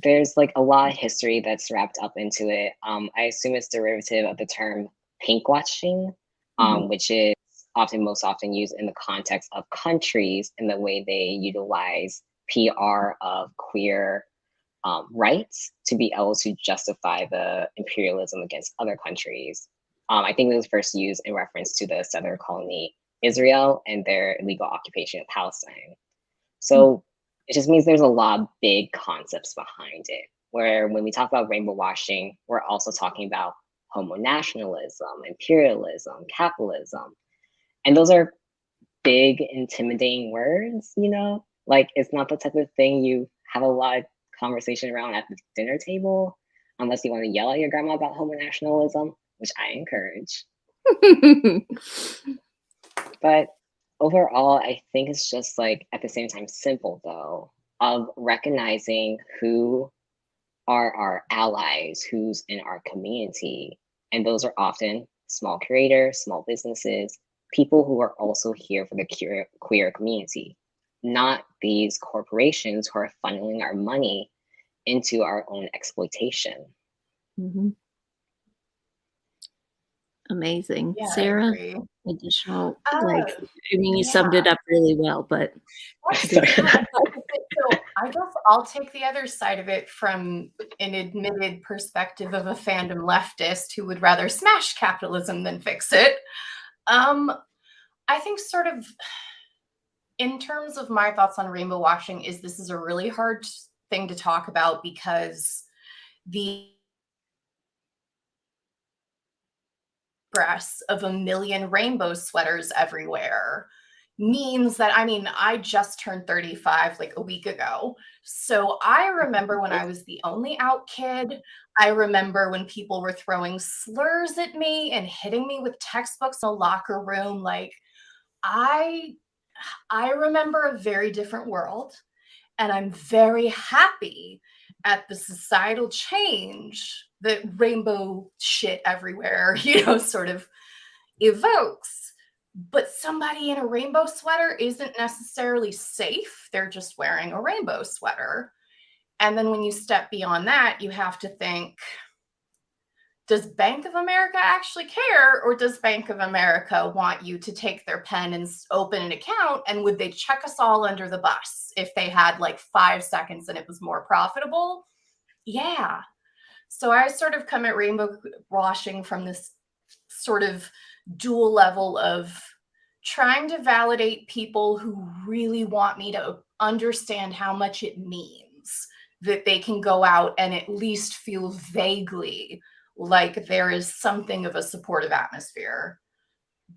There's like a lot of history that's wrapped up into it. I assume it's derivative of the term pink washing, which is most often used in the context of countries in the way they utilize PR of queer rights to be able to justify the imperialism against other countries. I think it was first used in reference to the southern colony Israel and their illegal occupation of Palestine. So it just means there's a lot of big concepts behind it, where when we talk about rainbow washing, we're also talking about homo nationalism, imperialism, capitalism. And those are big, intimidating words, you know? Like, it's not the type of thing you have a lot of conversation around at the dinner table, unless you want to yell at your grandma about homo nationalism, which I encourage. But overall, I think it's just like at the same time simple though, of recognizing who are our allies, who's in our community. And those are often small creators, small businesses, people who are also here for the queer community, not these corporations who are funneling our money into our own exploitation. Amazing. Yeah, I Sarah, agree. additional, like, I mean, you Yeah. summed it up really well, but So I guess I'll take the other side of it from an admitted perspective of a fandom leftist who would rather smash capitalism than fix it. I think sort of in terms of my thoughts on rainbow washing this is a really hard thing to talk about because the press of a million rainbow sweaters everywhere means that, I mean, I just turned 35 like a week ago. So I remember when I was the only out kid. I remember when people were throwing slurs at me and hitting me with textbooks in the locker room. Like, I remember a very different world, and I'm very happy at the societal change that rainbow shit everywhere, sort of evokes. But somebody in a rainbow sweater isn't necessarily safe. They're just wearing a rainbow sweater. And then when you step beyond that, you have to think, does Bank of America actually care, or does Bank of America want you to take their pen and open an account? And would they check us all under the bus if they had like 5 seconds and it was more profitable? Yeah. So I sort of come at rainbow washing from this sort of dual level of trying to validate people who really want me to understand how much it means that they can go out and at least feel vaguely like there is something of a supportive atmosphere.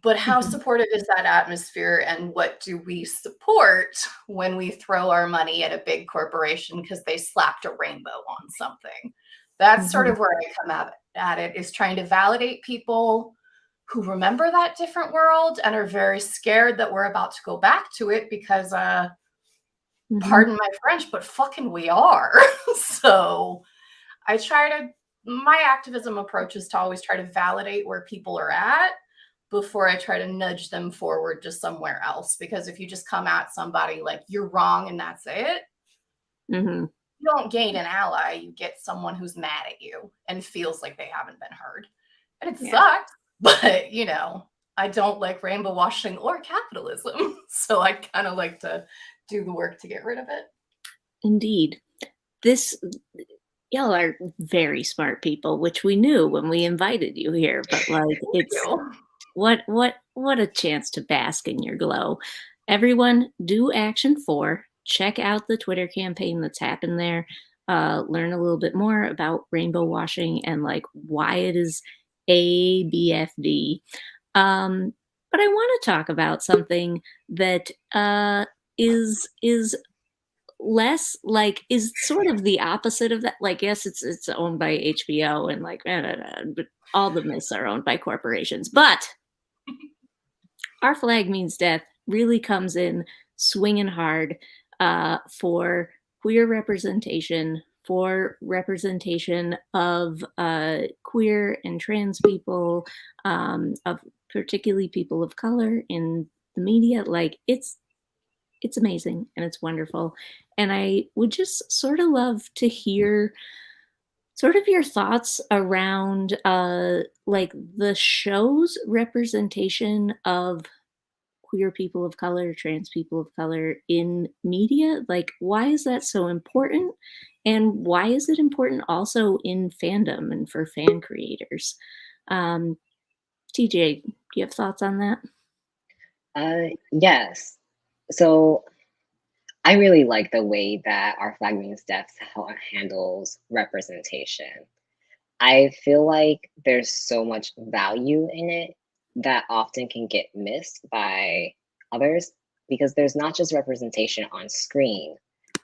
But how supportive is that atmosphere, and what do we support when we throw our money at a big corporation because they slapped a rainbow on something? That's sort of where I come at it, is trying to validate people who remember that different world and are very scared that we're about to go back to it because, pardon my French, but fucking we are. So my activism approach is to always try to validate where people are at, before I try to nudge them forward to somewhere else. Because if you just come at somebody like you're wrong and that's it, Mhm. you don't gain an ally. You get someone who's mad at you and feels like they haven't been heard. And it Yeah. sucks, but you know, I don't like rainbow washing or capitalism. So I kind of like to do the work to get rid of it. Indeed. Y'all are very smart people, which we knew when we invited you here, but like Thank it's you. what a chance to bask in your glow. Everyone, do Action 4. Check out the Twitter campaign that's happened there. Learn a little bit more about rainbow washing and like why it is ABFD. But I want to talk about something that is less like is sort of the opposite of that. Like, yes, it's owned by HBO and like, but all the myths are owned by corporations. But Our Flag Means Death really comes in swinging hard for queer representation, for representation of queer and trans people, of particularly people of color in the media. Like it's amazing and it's wonderful. And I would just sort of love to hear sort of your thoughts around like the show's representation of queer people of color, trans people of color in media. Like, why is that so important? And why is it important also in fandom and for fan creators? TJ, do you have thoughts on that? Yes. So I really like the way that Our Flag Means Death handles representation. I feel like there's so much value in it that often can get missed by others because there's not just representation on screen,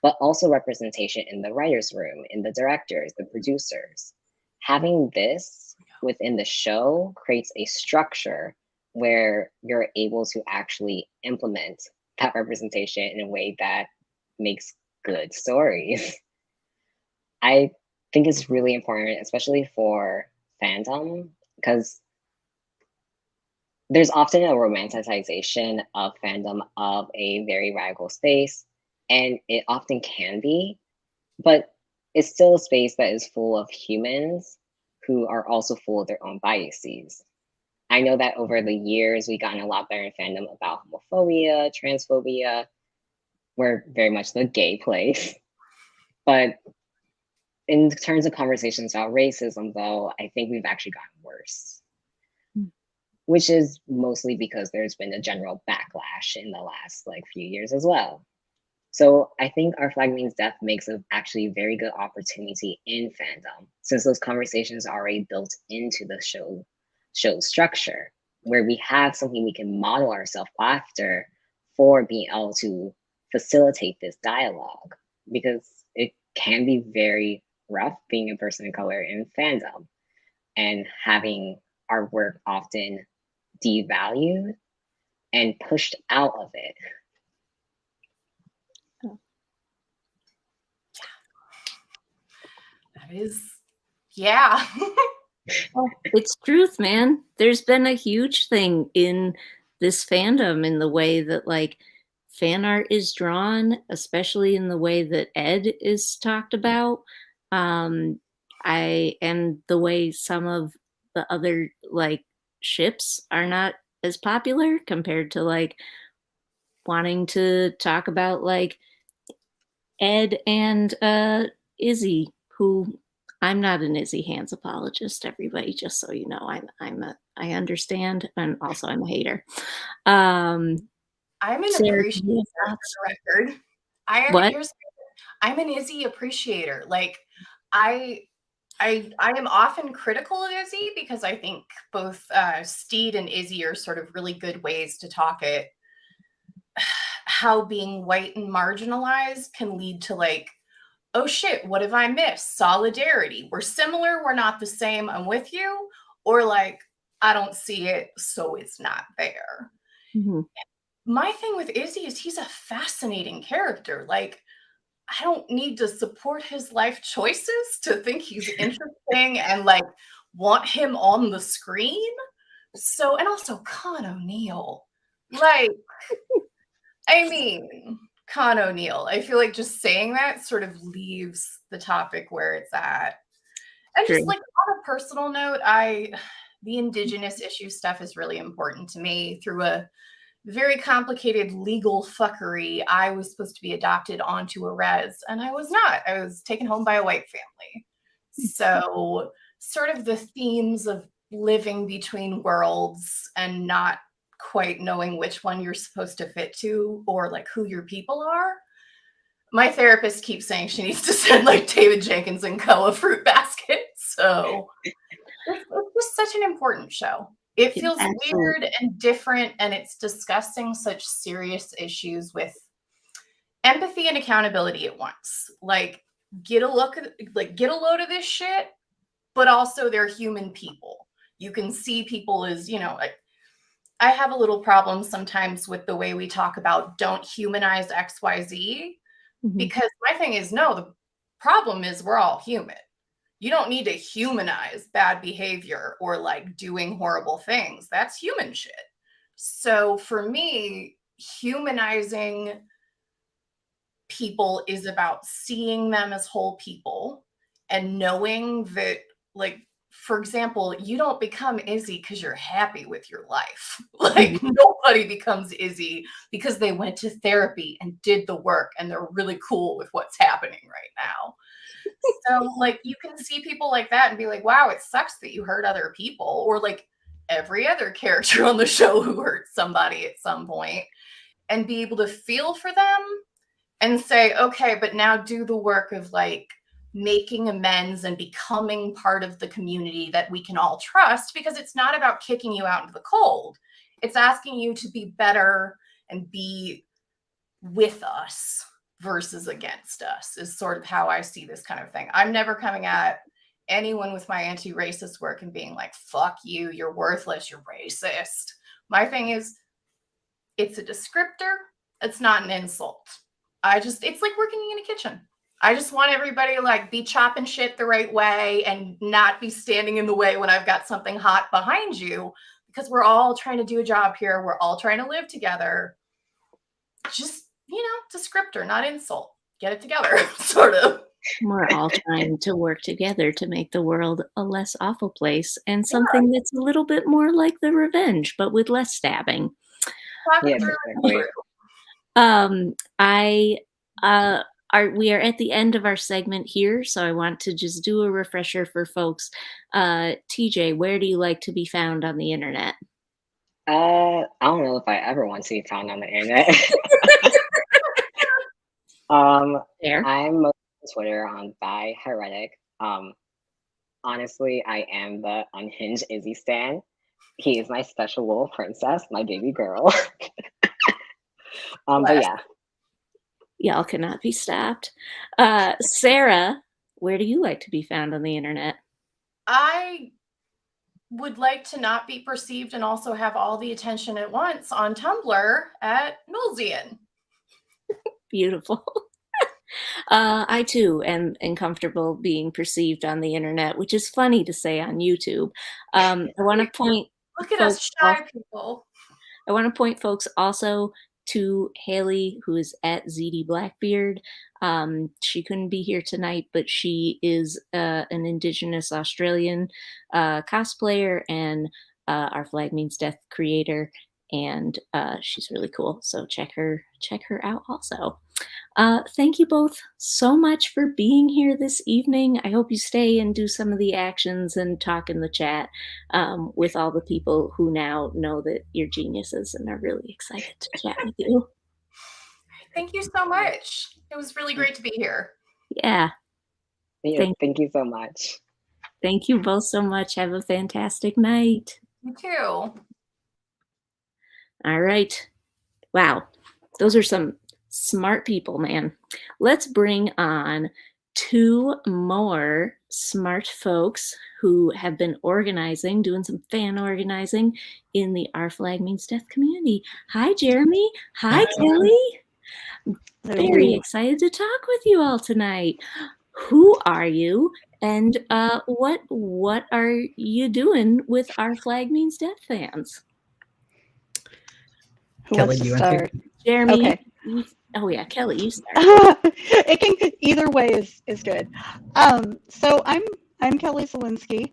but also representation in the writer's room, in the directors, the producers. Having this within the show creates a structure where you're able to actually implement that representation in a way that makes good stories. I think it's really important, especially for fandom, because there's often a romanticization of fandom of a very radical space, and it often can be, but it's still a space that is full of humans who are also full of their own biases. I know that over the years, we've gotten a lot better in fandom about homophobia, transphobia. We're very much the gay place. But in terms of conversations about racism, though, I think we've actually gotten worse, which is mostly because there's been a general backlash in the last few years as well. So I think Our Flag Means Death makes a actually very good opportunity in fandom, since those conversations are already built into the show structure, where we have something we can model ourselves after for being able to facilitate this dialogue, because it can be very rough being a person of color in fandom and having our work often devalued and pushed out of it. That is, yeah. Oh, it's truth, man. There's been a huge thing in this fandom in the way that like fan art is drawn, especially in the way that Ed is talked about. And the way some of the other like ships are not as popular compared to like wanting to talk about like Ed and Izzy, who I'm not an Izzy Hands apologist, everybody, just so you know. I understand, and also I'm a hater. I'm an Sarah, appreciator for the record. What? I'm an Izzy appreciator. Like I am often critical of Izzy because I think both Steed and Izzy are sort of really good ways to talk it. How being white and marginalized can lead to like, oh shit, what have I missed? Solidarity. We're similar, we're not the same, I'm with you. Or like, I don't see it, so it's not there. Mm-hmm. My thing with Izzy is he's a fascinating character. Like, I don't need to support his life choices to think he's interesting and like want him on the screen. So, and also Con O'Neill. Like, I mean, Con O'Neill. I feel like just saying that sort of leaves the topic where it's at. And just True. like on a personal note, the Indigenous issue stuff is really important to me. Through a very complicated legal fuckery, I was supposed to be adopted onto a res, and I was not. I was taken home by a white family. So, sort of the themes of living between worlds and not quite knowing which one you're supposed to fit to or like who your people are. My therapist keeps saying she needs to send like David Jenkins and Co. a fruit basket. So it's just such an important show. It feels weird and different, and it's discussing such serious issues with empathy and accountability at once. Like, get a load of this shit, but also they're human people. You can see people as, I have a little problem sometimes with the way we talk about don't humanize XYZ, because my thing is, no, the problem is we're all human. You don't need to humanize bad behavior or like doing horrible things. That's human shit. So for me, humanizing people is about seeing them as whole people and knowing that, like, for example, you don't become Izzy because you're happy with your life. Like, nobody becomes Izzy because they went to therapy and did the work and they're really cool with what's happening right now. So, like, you can see people like that and be like, wow, it sucks that you hurt other people, or like every other character on the show who hurt somebody at some point, and be able to feel for them and say, okay, but now do the work of like making amends and becoming part of the community that we can all trust, because it's not about kicking you out into the cold. It's asking you to be better and be with us versus against us, is sort of how I see this kind of thing. I'm never coming at anyone with my anti-racist work and being like, fuck you, you're worthless, you're racist. My thing is, it's a descriptor. It's not an insult. It's like working in a kitchen. I just want everybody to like be chopping shit the right way and not be standing in the way when I've got something hot behind you, because we're all trying to do a job here. We're all trying to live together. Just, descriptor, not insult. Get it together, sort of. We're all trying to work together to make the world a less awful place and something that's a little bit more like The Revenge, but with less stabbing. Yes, exactly. We are at the end of our segment here, so I want to just do a refresher for folks. TJ, where do you like to be found on the internet? I don't know if I ever want to be found on the internet. I'm mostly on Twitter on by Heretic. Honestly, I am the unhinged Izzy stan. He is my special little princess, my baby girl. But yeah. Y'all cannot be stopped. Sarah, where do you like to be found on the internet? I would like to not be perceived and also have all the attention at once on Tumblr at Nulzian. Beautiful. I too am comfortable being perceived on the internet, which is funny to say on YouTube. I want to point. Look at us shy people. I want to point folks also to Hayley, who is at ZD Blackbeard. She couldn't be here tonight, but she is an Indigenous Australian cosplayer and our Flag Means Death creator, and she's really cool. So check her out also. Thank you both so much for being here this evening. I hope you stay and do some of the actions and talk in the chat with all the people who now know that you're geniuses and are really excited to chat with you. Thank you so much. It was really great to be here. Yeah. Thank you so much. Thank you both so much. Have a fantastic night. You too. All right. Wow. Those are some smart people, man. Let's bring on two more smart folks who have been organizing, doing some fan organizing in the Our Flag Means Death community. Hi, Jeremy. Hi, Kelly. Very excited to talk with you all tonight. Who are you And what are you doing with our Flag Means Death fans? Who Kelly, wants to you want to? start? Jeremy, Okay. oh yeah, Kelly, you start. It can either way is good. So I'm Kelly Zielinski.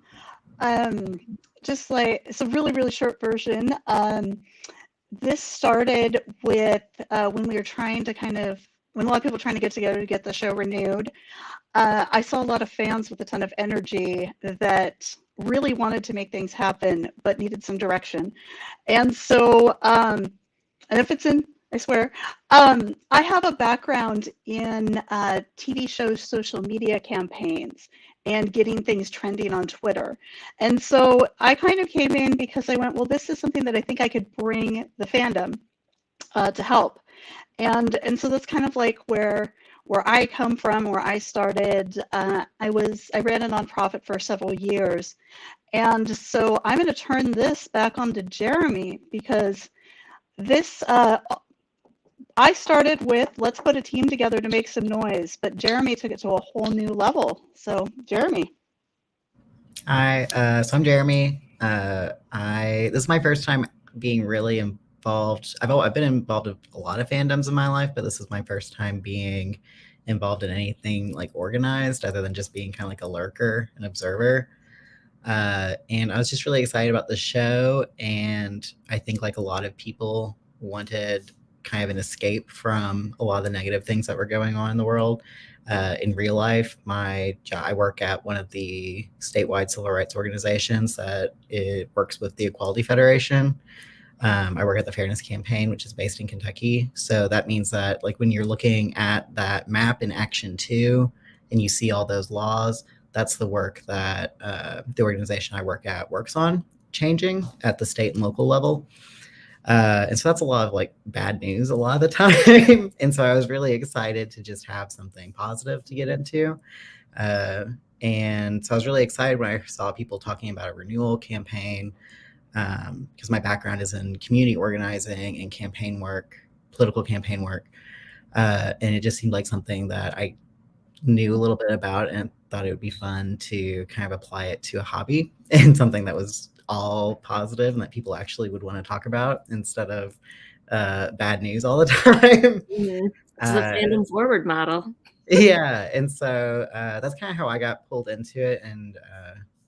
Just like it's a really short version. This started with when we were trying to when a lot of people were trying to get together to get the show renewed. I saw a lot of fans with a ton of energy that really wanted to make things happen but needed some direction. And so, and if it's in, I swear, I have a background in TV shows, social media campaigns, and getting things trending on Twitter. And so I kind of came in because I went, well, this is something that I think I could bring the fandom to help. And so that's kind of like where I come from, where I started. I ran a nonprofit for several years. And so I'm going to turn this back on to Jeremy because this, I started with, let's put a team together to make some noise, but Jeremy took it to a whole new level. So Jeremy. Hi, so I'm Jeremy. This is my first time being really involved. I've been involved in a lot of fandoms in my life, but this is my first time being involved in anything like organized other than just being kind of like a lurker, an observer. And I was just really excited about the show. And I think like a lot of people wanted kind of an escape from a lot of the negative things that were going on in the world. In real life, I work at one of the statewide civil rights organizations that it works with the Equality Federation. I work at the Fairness Campaign, which is based in Kentucky. So that means that like when you're looking at that map in Action 2 and you see all those laws, that's the work that the organization I work at works on changing at the state and local level. And so that's a lot of like bad news a lot of the time. And so I was really excited to just have something positive to get into. And so I was really excited when I saw people talking about a renewal campaign, because my background is in community organizing and campaign work, political campaign work. And it just seemed like something that I knew a little bit about and thought it would be fun to kind of apply it to a hobby and something that was all positive and that people actually would want to talk about instead of bad news all the time. It's the fandom forward model. Yeah, and so that's kind of how I got pulled into it. And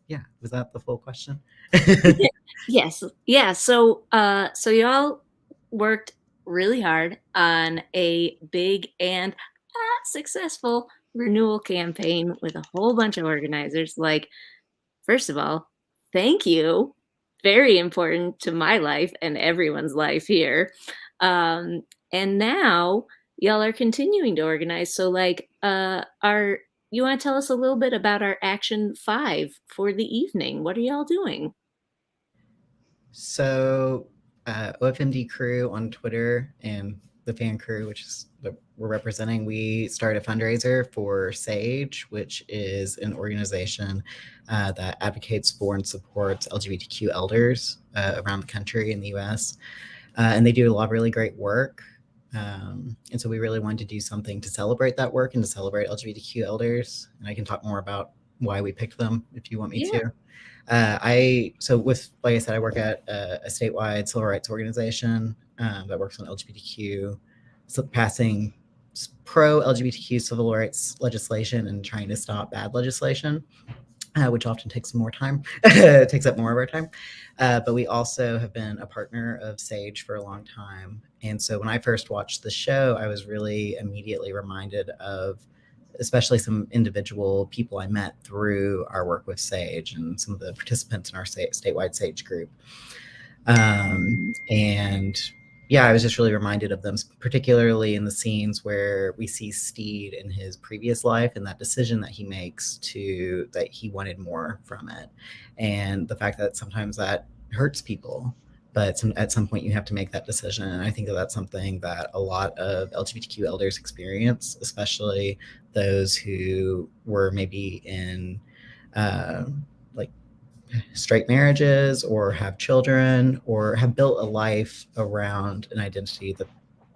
yeah, was that the full question? Yes. Yeah. So y'all worked really hard on a big and successful renewal campaign with a whole bunch of organizers. Like, first of all, thank you. Very important to my life and everyone's life here. And now y'all are continuing to organize. So like, you want to tell us a little bit about our Action 5 for the evening? What are y'all doing? So OFMD crew on Twitter and the fan crew, which is what we're representing, we started a fundraiser for SAGE, which is an organization that advocates for and supports LGBTQ elders around the country in the US. And they do a lot of really great work. And so we really wanted to do something to celebrate that work and to celebrate LGBTQ elders. And I can talk more about why we picked them if you want me to. Like I said, I work at a statewide civil rights organization that works on LGBTQ, so passing pro-LGBTQ civil rights legislation and trying to stop bad legislation, which often takes more time, takes up more of our time. But we also have been a partner of SAGE for a long time. And so when I first watched the show, I was really immediately reminded of especially some individual people I met through our work with SAGE and some of the participants in our statewide SAGE group. And yeah, I was just really reminded of them, particularly in the scenes where we see Steed in his previous life and that decision that he makes that he wanted more from it. And the fact that sometimes that hurts people, but at some point you have to make that decision. And I think that that's something that a lot of LGBTQ elders experience, especially those who were maybe in like straight marriages or have children or have built a life around an identity that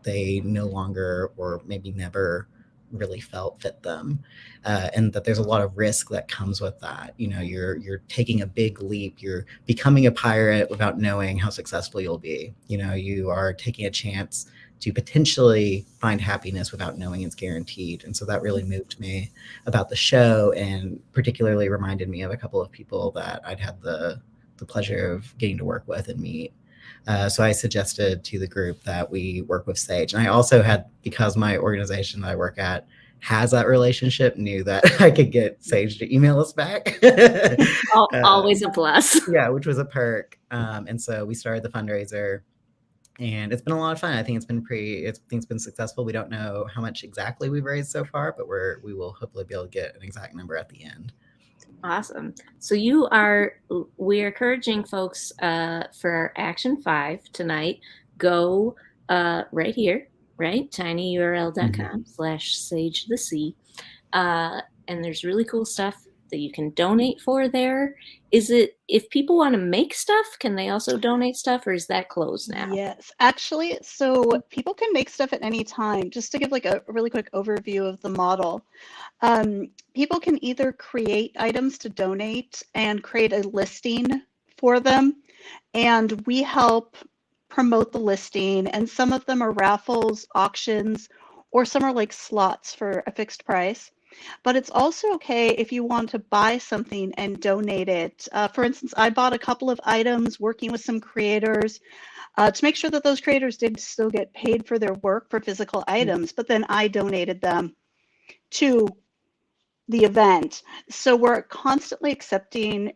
they no longer or maybe never really felt fit them, and that there's a lot of risk that comes with that. You know, you're taking a big leap. You're becoming a pirate without knowing how successful you'll be. You know, you are taking a chance to potentially find happiness without knowing it's guaranteed. And so that really moved me about the show, and particularly reminded me of a couple of people that I'd had the pleasure of getting to work with and meet. So I suggested to the group that we work with Sage. And I also had, because my organization that I work at has that relationship, knew that I could get Sage to email us back. Always a plus. Yeah, which was a perk. And so we started the fundraiser, and it's been a lot of fun. I think it's been successful. We don't know how much exactly we've raised so far, but we will hopefully be able to get an exact number at the end. Awesome. So we are encouraging folks for our Action 5 tonight. Go right here, right? tinyurl.com/sage the sea. And there's really cool stuff that you can donate for there. Is it, if people want to make stuff, can they also donate stuff, or is that closed now? Yes, actually, so people can make stuff at any time. Just to give like a really quick overview of the model. People can either create items to donate and create a listing for them, and we help promote the listing, and some of them are raffles, auctions, or some are like slots for a fixed price. But it's also okay if you want to buy something and donate it. For instance, I bought a couple of items working with some creators to make sure that those creators did still get paid for their work for physical items, but then I donated them to the event. So we're constantly accepting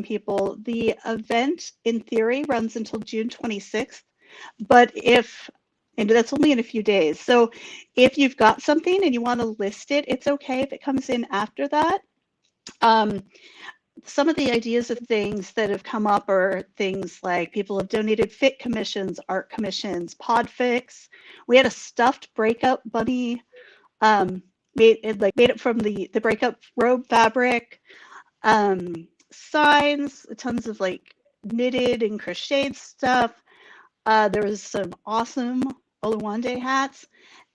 people. The event in theory runs until June 26th, but and that's only in a few days. So if you've got something and you want to list it, it's okay if it comes in after that. Some of the ideas of things that have come up are things like people have donated fit commissions, art commissions, podfics. We had a stuffed breakup bunny, made it from the breakup robe fabric, signs, tons of like knitted and crocheted stuff. There was some awesome Oluwande hats.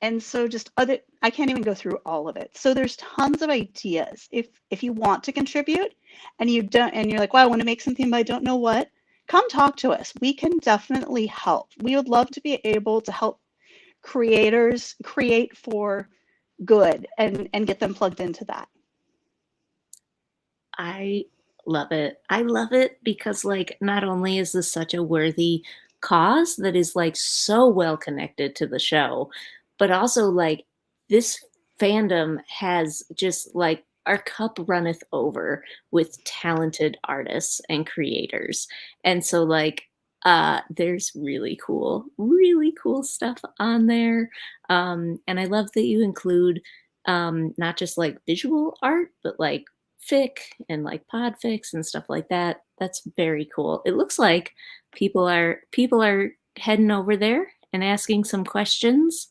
And so I can't even go through all of it. So there's tons of ideas. If you want to contribute and you're like, well, I want to make something, but I don't know what, come talk to us. We can definitely help. We would love to be able to help creators create for good and get them plugged into that. I love it. I love it because, like, not only is this such a worthy cause that is like so well connected to the show, but also like this fandom has just like, our cup runneth over with talented artists and creators. And so like there's really cool stuff on there. And I love that you include not just like visual art, but like fic and like podfics and stuff like that. That's very cool. It looks like people are heading over there and asking some questions.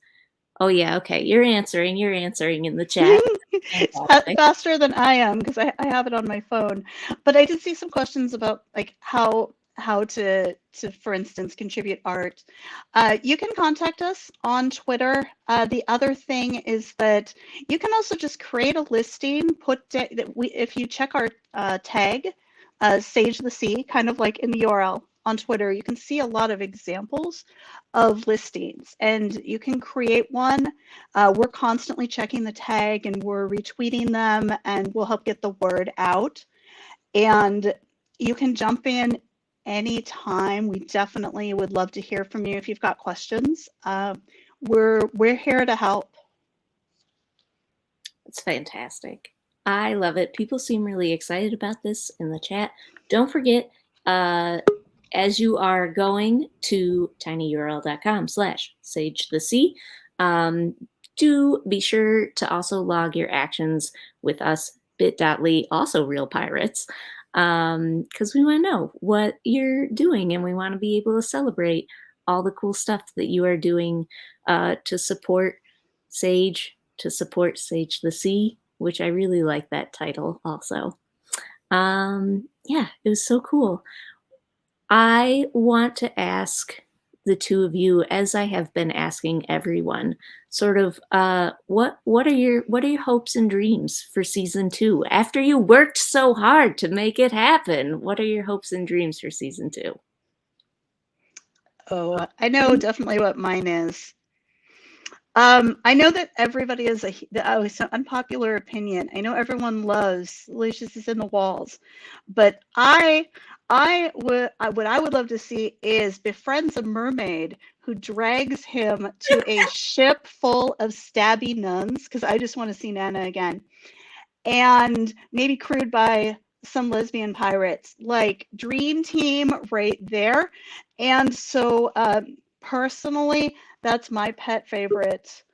Oh yeah, okay. You're answering in the chat. Faster than I am because I have it on my phone. But I did see some questions about like how to for instance contribute art. You can contact us on Twitter. The other thing is that you can also just create a listing. If you check our tag, Sage the Sea, kind of like in the URL on Twitter, you can see a lot of examples of listings, and you can create one. We're constantly checking the tag and we're retweeting them, and we'll help get the word out. And you can jump in anytime. We definitely would love to hear from you if you've got questions. We're here to help. It's fantastic. I love it. People seem really excited about this in the chat. Don't forget, as you are going to tinyurl.com/sagethesea, do be sure to also log your actions with us, bit.ly, also real pirates, because we want to know what you're doing, and we want to be able to celebrate all the cool stuff that you are doing to support Sage, to support Sage the Sea, which I really like that title also. Yeah, it was so cool. I want to ask the two of you, as I have been asking everyone, sort of what are your hopes and dreams for season 2? After you worked so hard to make it happen, what are your hopes and dreams for season 2? Oh, I know definitely what mine is. I know that everybody is it's an unpopular opinion. I know everyone loves Lucius is in the walls, but what I would love to see is befriends a mermaid who drags him to a ship full of stabby nuns, because I just want to see Nana again, and maybe crewed by some lesbian pirates. Like, dream team right there. And so personally, that's my pet favorite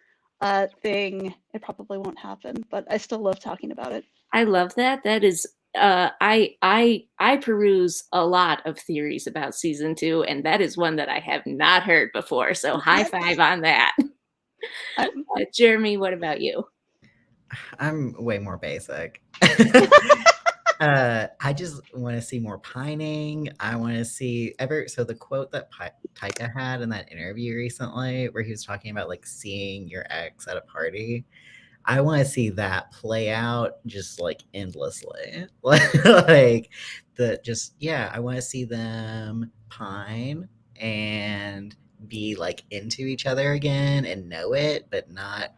thing. It probably won't happen, but I still love talking about it. I love that. That is I peruse a lot of theories about season 2, and that is one that I have not heard before. So high five on that. Jeremy, what about you? I'm way more basic. I just want to see more pining. I want to see so the quote that Taika had in that interview recently, where he was talking about like seeing your ex at a party. I want to see that play out just like endlessly. I want to see them pine and be like into each other again and know it, but not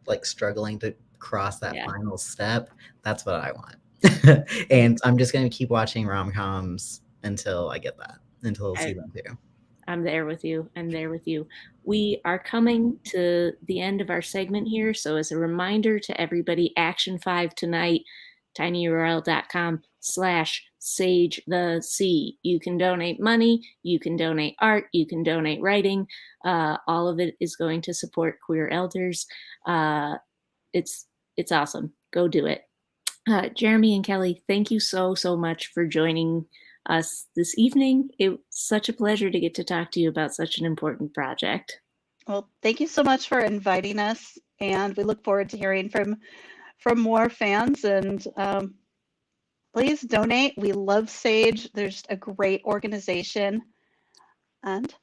like struggling to cross that final step. That's what I want. And I'm just going to keep watching rom-coms until I get that, until season 2. I'm there with you. I'm there with you. We are coming to the end of our segment here. So as a reminder to everybody, Action 5 tonight, tinyurl.com/SageTheSea. You can donate money, you can donate art, you can donate writing. All of it is going to support queer elders. It's awesome. Go do it. Jeremy and Kelly, thank you so much for joining us this evening. It's such a pleasure to get to talk to you about such an important project. Well, thank you so much for inviting us, and we look forward to hearing from more fans. And please donate. We love Sage. There's a great organization. And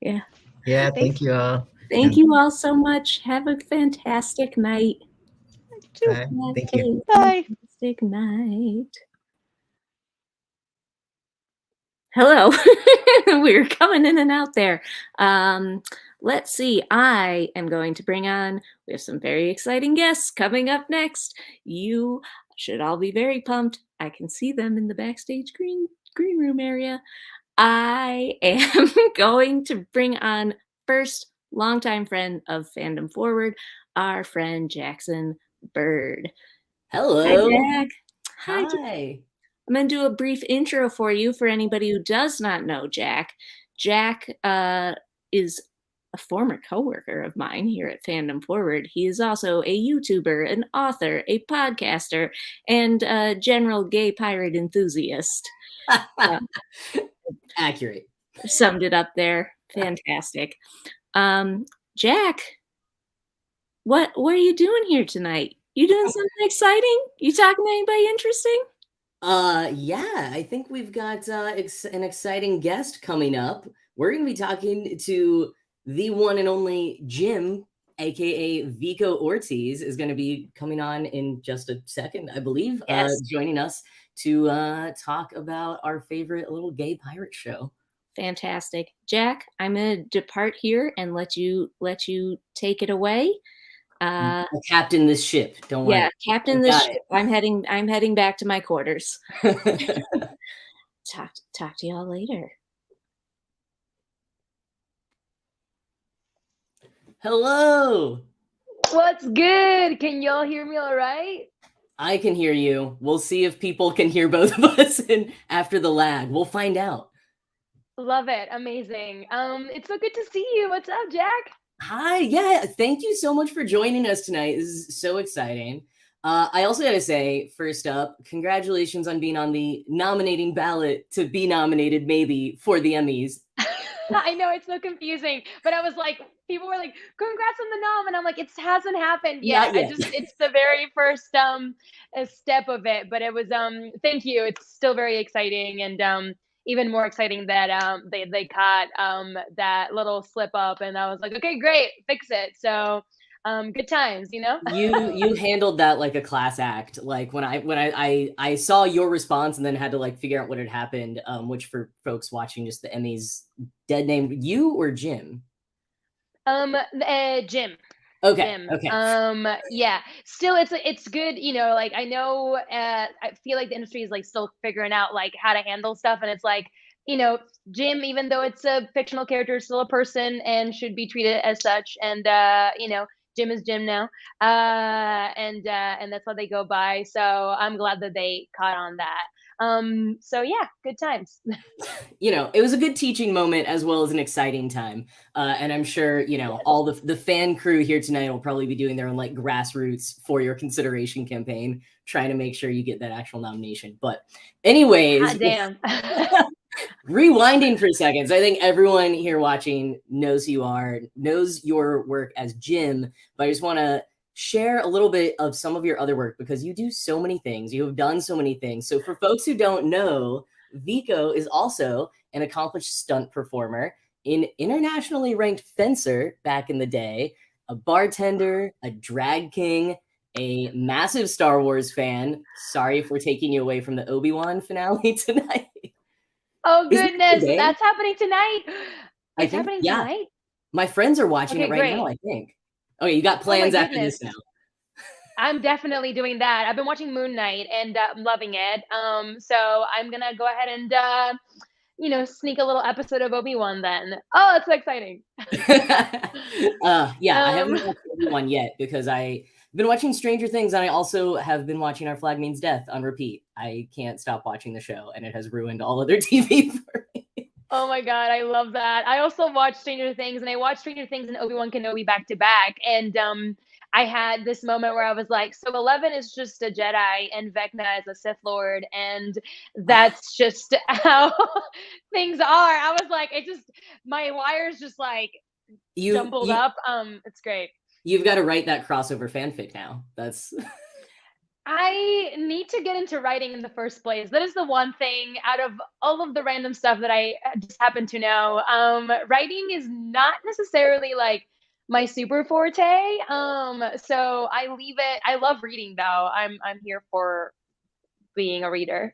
thank you all. Thank you all so much. Have a fantastic night. Bye. Thank you. Bye. Fantastic night. Hello. We're coming in and out there. Let's see. I am going to bring on, we have some very exciting guests coming up next. You should all be very pumped. I can see them in the backstage green room area. I am going to bring on first longtime friend of Fandom Forward, our friend Jackson Bird. Hello. Hi, Jack. Hi. I'm going to do a brief intro for you for anybody who does not know Jack. Jack is a former coworker of mine here at Fandom Forward. He is also a YouTuber, an author, a podcaster, and a general gay pirate enthusiast. Accurate. Summed it up there. Fantastic. Jack, what are you doing here tonight? You doing something exciting? You talking to anybody interesting? Yeah, I think we've got an exciting guest coming up. We're going to be talking to the one and only Jim, aka Vico Ortiz, is going to be coming on in just a second, I believe. Yes. Joining us to talk about our favorite little gay pirate show. Fantastic. Jack, I'm going to depart here and let you take it away. I'll captain this ship. Don't worry. Yeah, captain this ship. I'm heading back to my quarters. Talk to y'all later. Hello. What's good? Can y'all hear me all right? I can hear you. We'll see if people can hear both of us, and after the lag, we'll find out. Love it. Amazing. It's so good to see you. What's up, Jack? Hi. Yeah. Thank you so much for joining us tonight. This is so exciting. I also got to say, first up, congratulations on being on the nominating ballot to be nominated maybe for the Emmys. I know it's so confusing, but I was like, people were like, congrats on the nom. And I'm like, it hasn't happened yet. It's the very first step of it, but it was, thank you. It's still very exciting. And even more exciting that they caught that little slip up, and I was like, okay, great, fix it. So good times, you know. You handled that like a class act. Like when I saw your response and then had to like figure out what had happened, which for folks watching just the Emmys, dead name, you or Jim? Jim. Okay. Jim. Okay. Yeah. Still, it's good. You know, like I know. I feel like the industry is like still figuring out like how to handle stuff, and it's like, you know, Jim, even though it's a fictional character, is still a person and should be treated as such. And you know, Jim is Jim now, and that's what they go by. So I'm glad that they caught on that. So yeah, good times. You know, it was a good teaching moment as well as an exciting time. And I'm sure, you know, all the fan crew here tonight will probably be doing their own like grassroots for your consideration campaign, trying to make sure you get that actual nomination. But anyways, Hot damn. rewinding for a second. So I think everyone here watching knows who you are, knows your work as Jim, but I just want to share a little bit of some of your other work because you do so many things. You have done so many things. So for folks who don't know, Vico is also an accomplished stunt performer, an internationally ranked fencer back in the day, a bartender, a drag king, a massive Star Wars fan. Sorry if we're taking you away from the Obi-Wan finale tonight. Oh goodness, that's happening tonight. It's happening yeah. tonight. My friends are watching Okay, it right great. now, I think. Okay, you got plans after this now. I'm definitely doing that. I've been watching Moon Knight and I'm loving it. So I'm gonna go ahead and you know, sneak a little episode of Obi-Wan then. Oh, that's so exciting. Yeah, I haven't watched Obi-Wan yet because I've been watching Stranger Things and I also have been watching Our Flag Means Death on repeat. I can't stop watching the show and it has ruined all other TV for me. Oh my god, I love that. I also watched Stranger Things and I watched Stranger Things and Obi-Wan Kenobi back to back. And I had this moment where I was like, so 11 is just a Jedi and Vecna is a Sith Lord. And that's just how things are. I was like, it just, my wires just like jumbled up. It's great. You've got to write that crossover fanfic now. That's... I need to get into writing in the first place. That is the one thing out of all of the random stuff that I just happen to know. Writing is not necessarily like my super forte. So I leave it. I love reading though. I'm here for being a reader.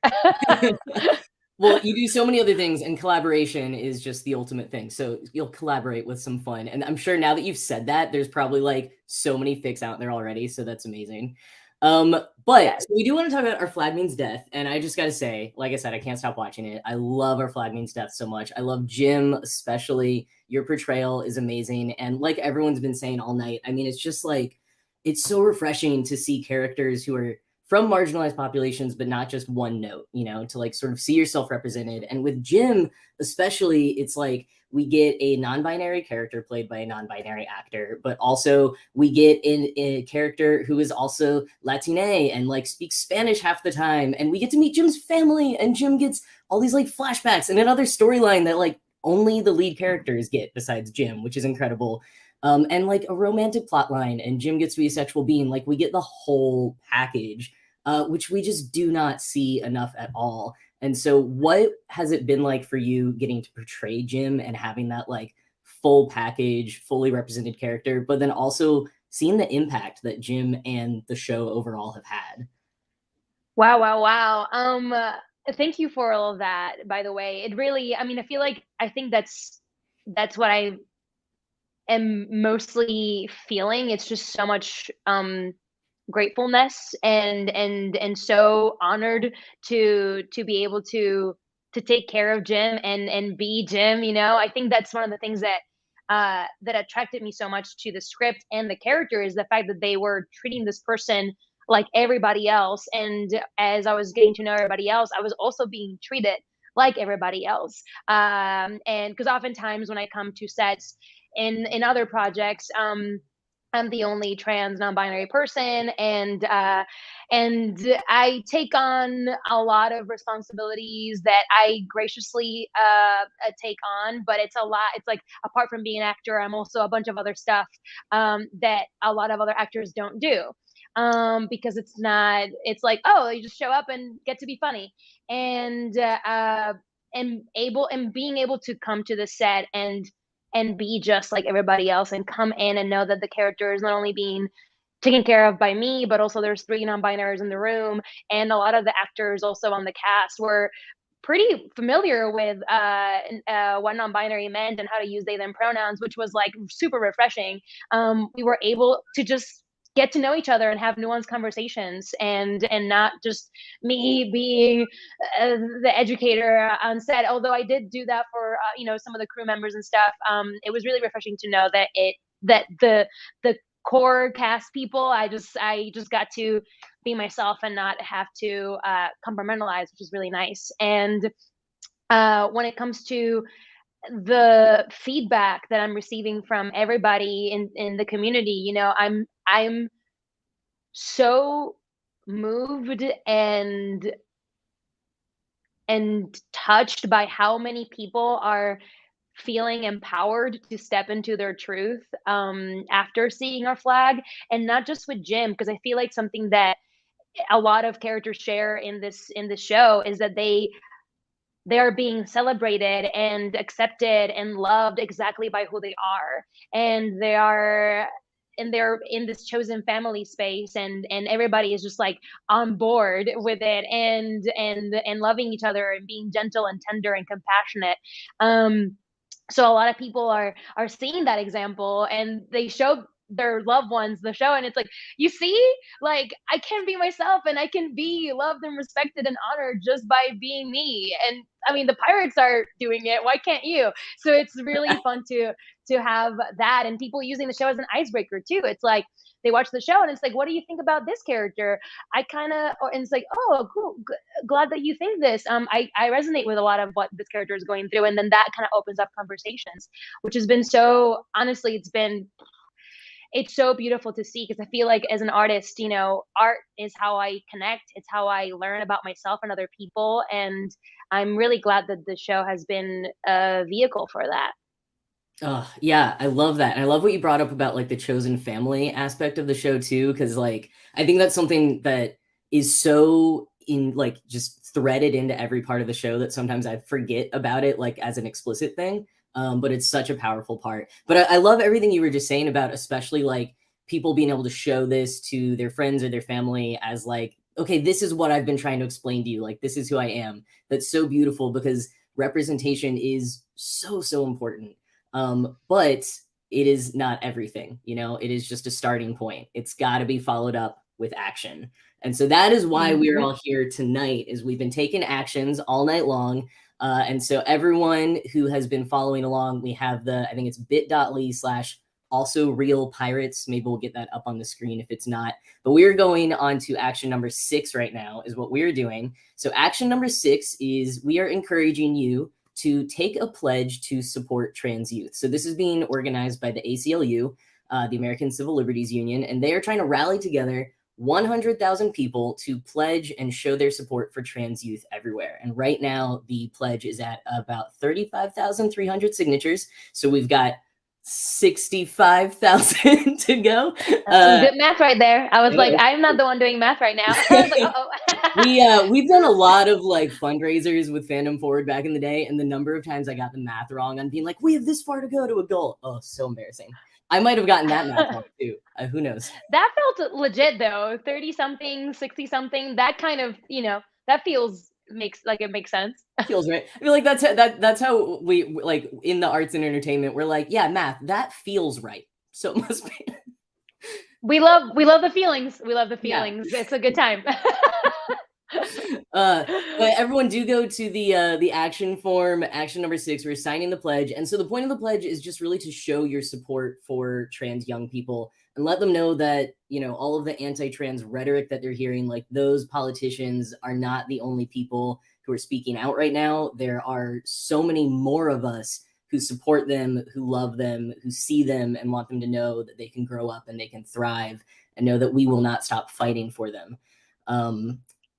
Well, you do so many other things and collaboration is just the ultimate thing. So you'll collaborate with some fun. And I'm sure now that you've said that, there's probably like so many fics out there already. So that's amazing. But so we do want to talk about Our Flag Means Death. And I just got to say, like I said, I can't stop watching it. I love Our Flag Means Death so much. I love Jim, especially. Your portrayal is amazing. And like everyone's been saying all night, I mean, it's just like, it's so refreshing to see characters who are from marginalized populations, but not just one note, you know, to like sort of see yourself represented. And with Jim, especially, it's like we get a non-binary character played by a non-binary actor, but also we get a character who is also Latina and like speaks Spanish half the time. And we get to meet Jim's family and Jim gets all these like flashbacks and another storyline that like only the lead characters get besides Jim, which is incredible. And like a romantic plot line and Jim gets to be a sexual being. Like we get the whole package. Which we just do not see enough at all. And so what has it been like for you getting to portray Jim and having that like full package, fully represented character, but then also seeing the impact that Jim and the show overall have had? Wow. Thank you for all of that, by the way. It really, I mean, I think that's what I am mostly feeling. It's just so much gratefulness and so honored to be able to take care of Jim and be Jim. You know, I think that's one of the things that that attracted me so much to the script and the character is the fact that they were treating this person like everybody else. And as I was getting to know everybody else, I was also being treated like everybody else. And because oftentimes when I come to sets in other projects, I'm the only trans non-binary person, and I take on a lot of responsibilities that I graciously take on. But it's a lot. It's like apart from being an actor, I'm also a bunch of other stuff that a lot of other actors don't do. Because it's like, oh, you just show up and get to be funny, and being able to come to the set and be just like everybody else and come in and know that the character is not only being taken care of by me, but also there's 3 non-binaries in the room, and a lot of the actors also on the cast were pretty familiar with what non-binary meant and how to use they them pronouns, which was like super refreshing. We were able to just get to know each other and have nuanced conversations, and not just me being the educator on set. Although I did do that for some of the crew members and stuff. It was really refreshing to know that the core cast people, I just got to be myself and not have to compartmentalize, which is really nice. And when it comes to the feedback that I'm receiving from everybody in the community, I'm so moved and touched by how many people are feeling empowered to step into their truth after seeing our flag. And not just with Jim, because I feel like something that a lot of characters share in this show is that they are being celebrated and accepted and loved exactly by who they are, and they're in this chosen family space, and everybody is just like on board with it, and loving each other and being gentle and tender and compassionate. So a lot of people are seeing that example, and they show their loved ones the show, and it's like, you see, like, I can be myself and I can be loved and respected and honored just by being me. And I mean, the pirates are doing it, why can't you? So it's really fun to have that, and people using the show as an icebreaker too. It's like they watch the show and it's like, what do you think about this character? And it's like, oh, cool, glad that you think this. I resonate with a lot of what this character is going through, and then that kind of opens up conversations, which has been so, honestly, it's so beautiful to see, because I feel like as an artist, art is how I connect. It's how I learn about myself and other people. And I'm really glad that the show has been a vehicle for that. Yeah, I love that. And I love what you brought up about like the chosen family aspect of the show too, because like I think that's something that is so just threaded into every part of the show that sometimes I forget about it, like as an explicit thing. But it's such a powerful part. But I love everything you were just saying about, especially like people being able to show this to their friends or their family as like, okay, this is what I've been trying to explain to you. Like, this is who I am. That's so beautiful, because representation is so, so important. But it is not everything, it is just a starting point. It's got to be followed up with action. And so that is why we're all here tonight, is we've been taking actions all night long. And so everyone who has been following along, we have I think it's bit.ly/also-real-pirates. Maybe we'll get that up on the screen if it's not. But we're going on to action number 6 right now, is what we're doing. So action number 6 is we are encouraging you to take a pledge to support trans youth. So this is being organized by the ACLU, the American Civil Liberties Union, and they are trying to rally together 100,000 people to pledge and show their support for trans youth everywhere. And right now, the pledge is at about 35,300 signatures. So we've got 65,000 to go. Good math right there. I was like, I'm not the one doing math right now. I was like, uh-oh. We've done a lot of like fundraisers with Fandom Forward back in the day, and the number of times I got the math wrong on being like, we have this far to go to a goal. Oh, so embarrassing. I might have gotten that math wrong too. Who knows? That felt legit though. 30 something, 60 something. That kind of, that makes sense. Feels right. I feel like that's how we like in the arts and entertainment. We're like, yeah, math. That feels right. So it must be. We love the feelings. We love the feelings. Yeah. It's a good time. But everyone do go to the action form, action number 6. We're signing the pledge. And so the point of the pledge is just really to show your support for trans young people and let them know that, all of the anti-trans rhetoric that they're hearing, like those politicians are not the only people who are speaking out right now. There are so many more of us who support them, who love them, who see them and want them to know that they can grow up and they can thrive, and know that we will not stop fighting for them.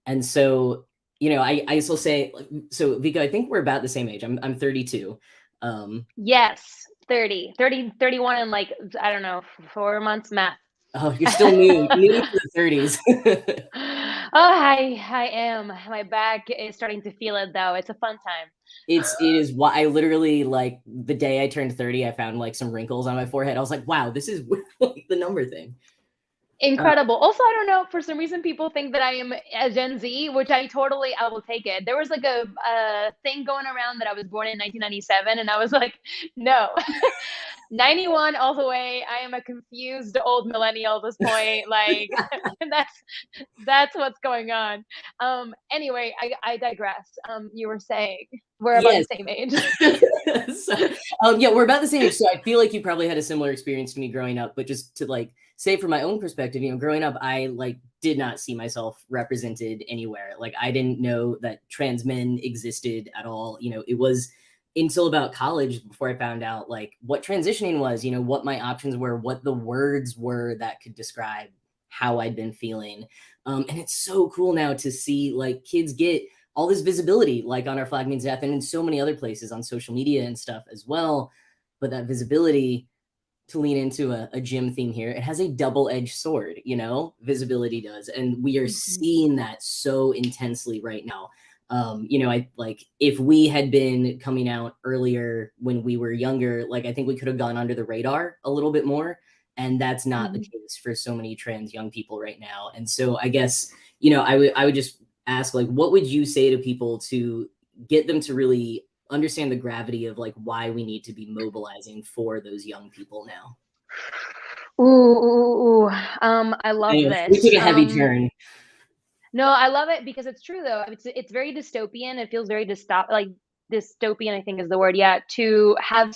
And so, I still say, so Vico, I think we're about the same age. I'm 32. Yes, 31 in like, I don't know, 4 months math. Oh, you're still new to the 30s. I am. My back is starting to feel it though. It's a fun time. It is why I literally, like, the day I turned 30, I found like some wrinkles on my forehead. I was like, wow, this is like the number thing. Incredible. Also, I don't know, for some reason people think that I am a Gen Z, which I will take it. There was like a thing going around that I was born in 1997, and I was like, no. 91 all the way. I am a confused old millennial at this point. Like that's what's going on. Anyway, I digress. You were saying we're about Yes. the same age. Yeah, we're about the same age. So I feel like you probably had a similar experience to me growing up, but just to like say from my own perspective, you know, growing up, I like did not see myself represented anywhere. Like I didn't know that trans men existed at all. You know, it was until about college before I found out like what transitioning was, you know, what my options were, what the words were that could describe how I'd been feeling. And it's so cool now to see like kids get all this visibility, like on our Flag Means Death and in so many other places on social media and stuff as well. But that visibility, to lean into a gym theme here, it has a double-edged sword, you know, visibility does. And we are seeing that so intensely right now. You know, I like if we had been coming out earlier when we were younger, like I think we could have gone under the radar a little bit more. And that's not the case for so many trans young people right now. And so I guess, you know, I would just ask, like, what would you say to people to get them to really understand the gravity of like why we need to be mobilizing for those young people now? I love this. We took a heavy turn. No, I love it because it's true though. It's very dystopian. It feels very dystopian, I think is the word. Yeah, to have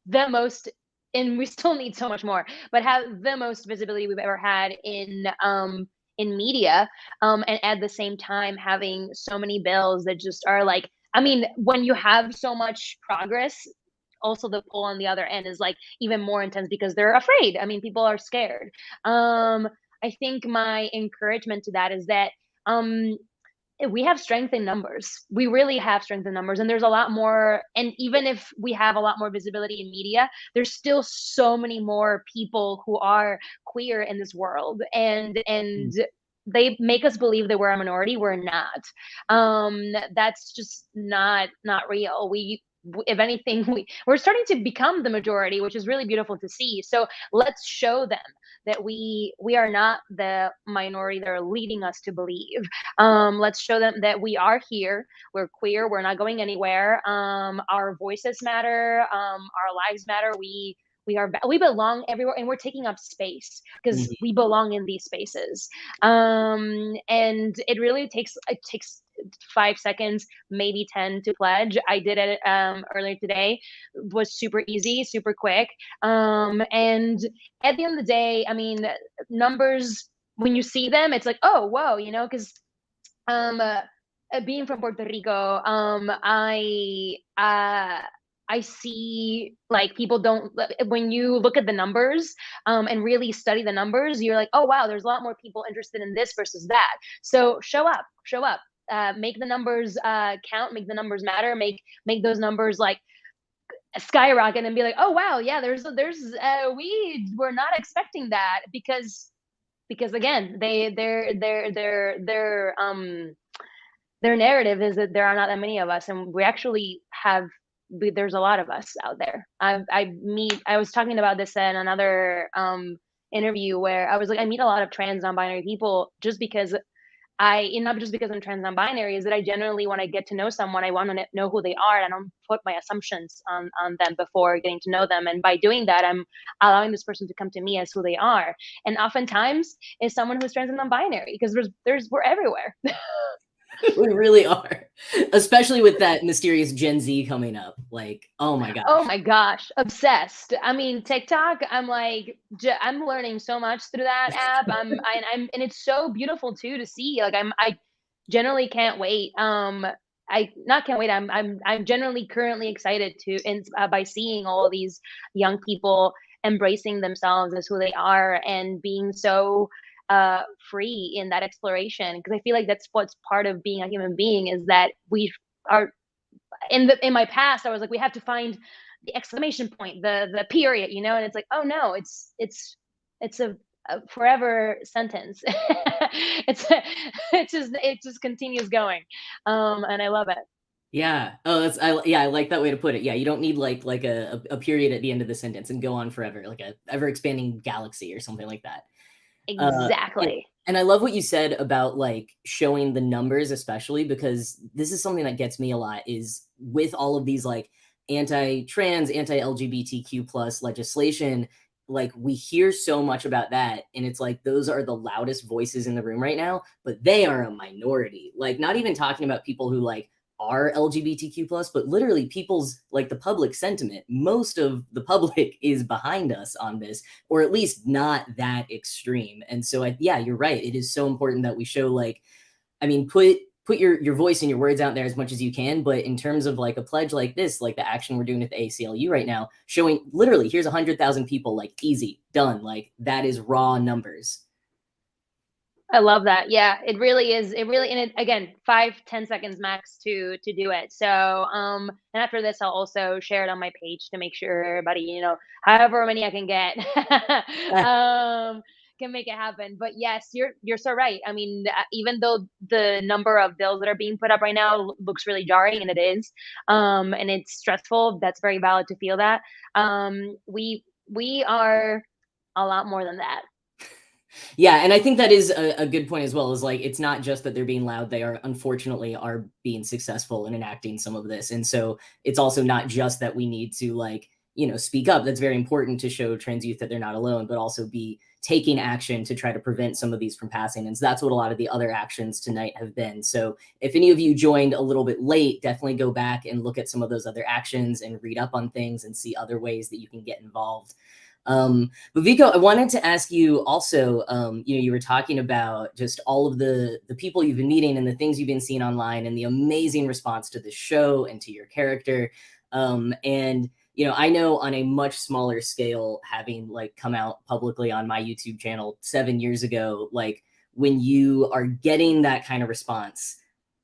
the most, and we still need so much more, but have the most visibility we've ever had in media, and at the same time having so many bills that just are like, I mean, when you have so much progress, also the pull on the other end is like even more intense because they're afraid. I mean, people are scared. I think my encouragement to that is that we have strength in numbers. We really have strength in numbers, and there's a lot more. And even if we have a lot more visibility in media, there's still so many more people who are queer in this world, and they make us believe that we're a minority. We're not. That's just not real. If anything, we're starting to become the majority, which is really beautiful to see. So let's show them that we are not the minority they're leading us to believe. Let's show them that we are here. We're queer. We're not going anywhere. Our voices matter. Our lives matter. We belong everywhere, and we're taking up space because we belong in these spaces. And it really takes 5 seconds, maybe 10 to pledge. I did it earlier today. It was super easy, super quick. And at the end of the day, I mean, numbers, when you see them, it's like, oh, whoa, you know, because being from Puerto Rico, I see like people don't, when you look at the numbers and really study the numbers, you're like, oh, wow, there's a lot more people interested in this versus that. So show up. Make the numbers count, make the numbers matter, make those numbers like skyrocket and be like, oh wow, yeah, we were not expecting that because again, their narrative is that there are not that many of us, and we actually there's a lot of us out there. I was talking about this in another interview where I was like, I meet a lot of trans non-binary people just because not just because I'm trans non-binary, is that I generally, when I get to know someone, I want to know who they are, and I don't put my assumptions on them before getting to know them. And by doing that, I'm allowing this person to come to me as who they are. And oftentimes it's someone who's trans and non-binary, because we're everywhere. We really are, especially with that mysterious Gen Z coming up. Like, oh my gosh. Oh my gosh, obsessed. I mean, TikTok, I'm I'm learning so much through that app. And it's so beautiful too to see. Like, I generally can't wait. I'm generally currently excited by seeing all these young people embracing themselves as who they are and being so free in that exploration, because I feel like that's what's part of being a human being, is that we are in my past I was like, we have to find the exclamation point, the period, you know, and it's like, oh no, it's forever sentence. It just continues going, and I love it. Yeah. Oh, I like that way to put it. Yeah, you don't need like a period at the end of the sentence and go on forever, like a ever expanding galaxy or something like that. Exactly. And I love what you said about like showing the numbers, especially because this is something that gets me a lot is with all of these like anti-trans, anti-LGBTQ plus legislation, like we hear so much about that. And it's like, those are the loudest voices in the room right now, but they are a minority. Like not even talking about people who like are LGBTQ plus, but literally people's like the public sentiment. Most of the public is behind us on this, or at least not that extreme. And so yeah, you're right. It is so important that we show like, I mean, put your voice and your words out there as much as you can. But in terms of like a pledge like this, like the action we're doing at the ACLU right now, showing literally here's 100,000 people, like easy, done. Like that is raw numbers. I love that. Yeah, it really is. It really, and it, again, 5-10 seconds max to do it. So, and after this, I'll also share it on my page to make sure everybody, you know, however many I can get, can make it happen. But yes, you're so right. I mean, even though the number of bills that are being put up right now looks really jarring, and it is, and it's stressful. That's very valid to feel that. We are a lot more than that. Yeah, and I think that is a good point as well, is like it's not just that they're being loud, they are unfortunately are being successful in enacting some of this. And so it's also not just that we need to like, you know, speak up. That's very important to show trans youth that they're not alone, but also be taking action to try to prevent some of these from passing. And so that's what a lot of the other actions tonight have been. So if any of you joined a little bit late, definitely go back and look at some of those other actions and read up on things and see other ways that you can get involved. But Vico, I wanted to ask you also, you know, you were talking about just all of the people you've been meeting and the things you've been seeing online and the amazing response to the show and to your character. And, you know, I know on a much smaller scale, having like come out publicly on my YouTube channel 7 years ago, like when you are getting that kind of response,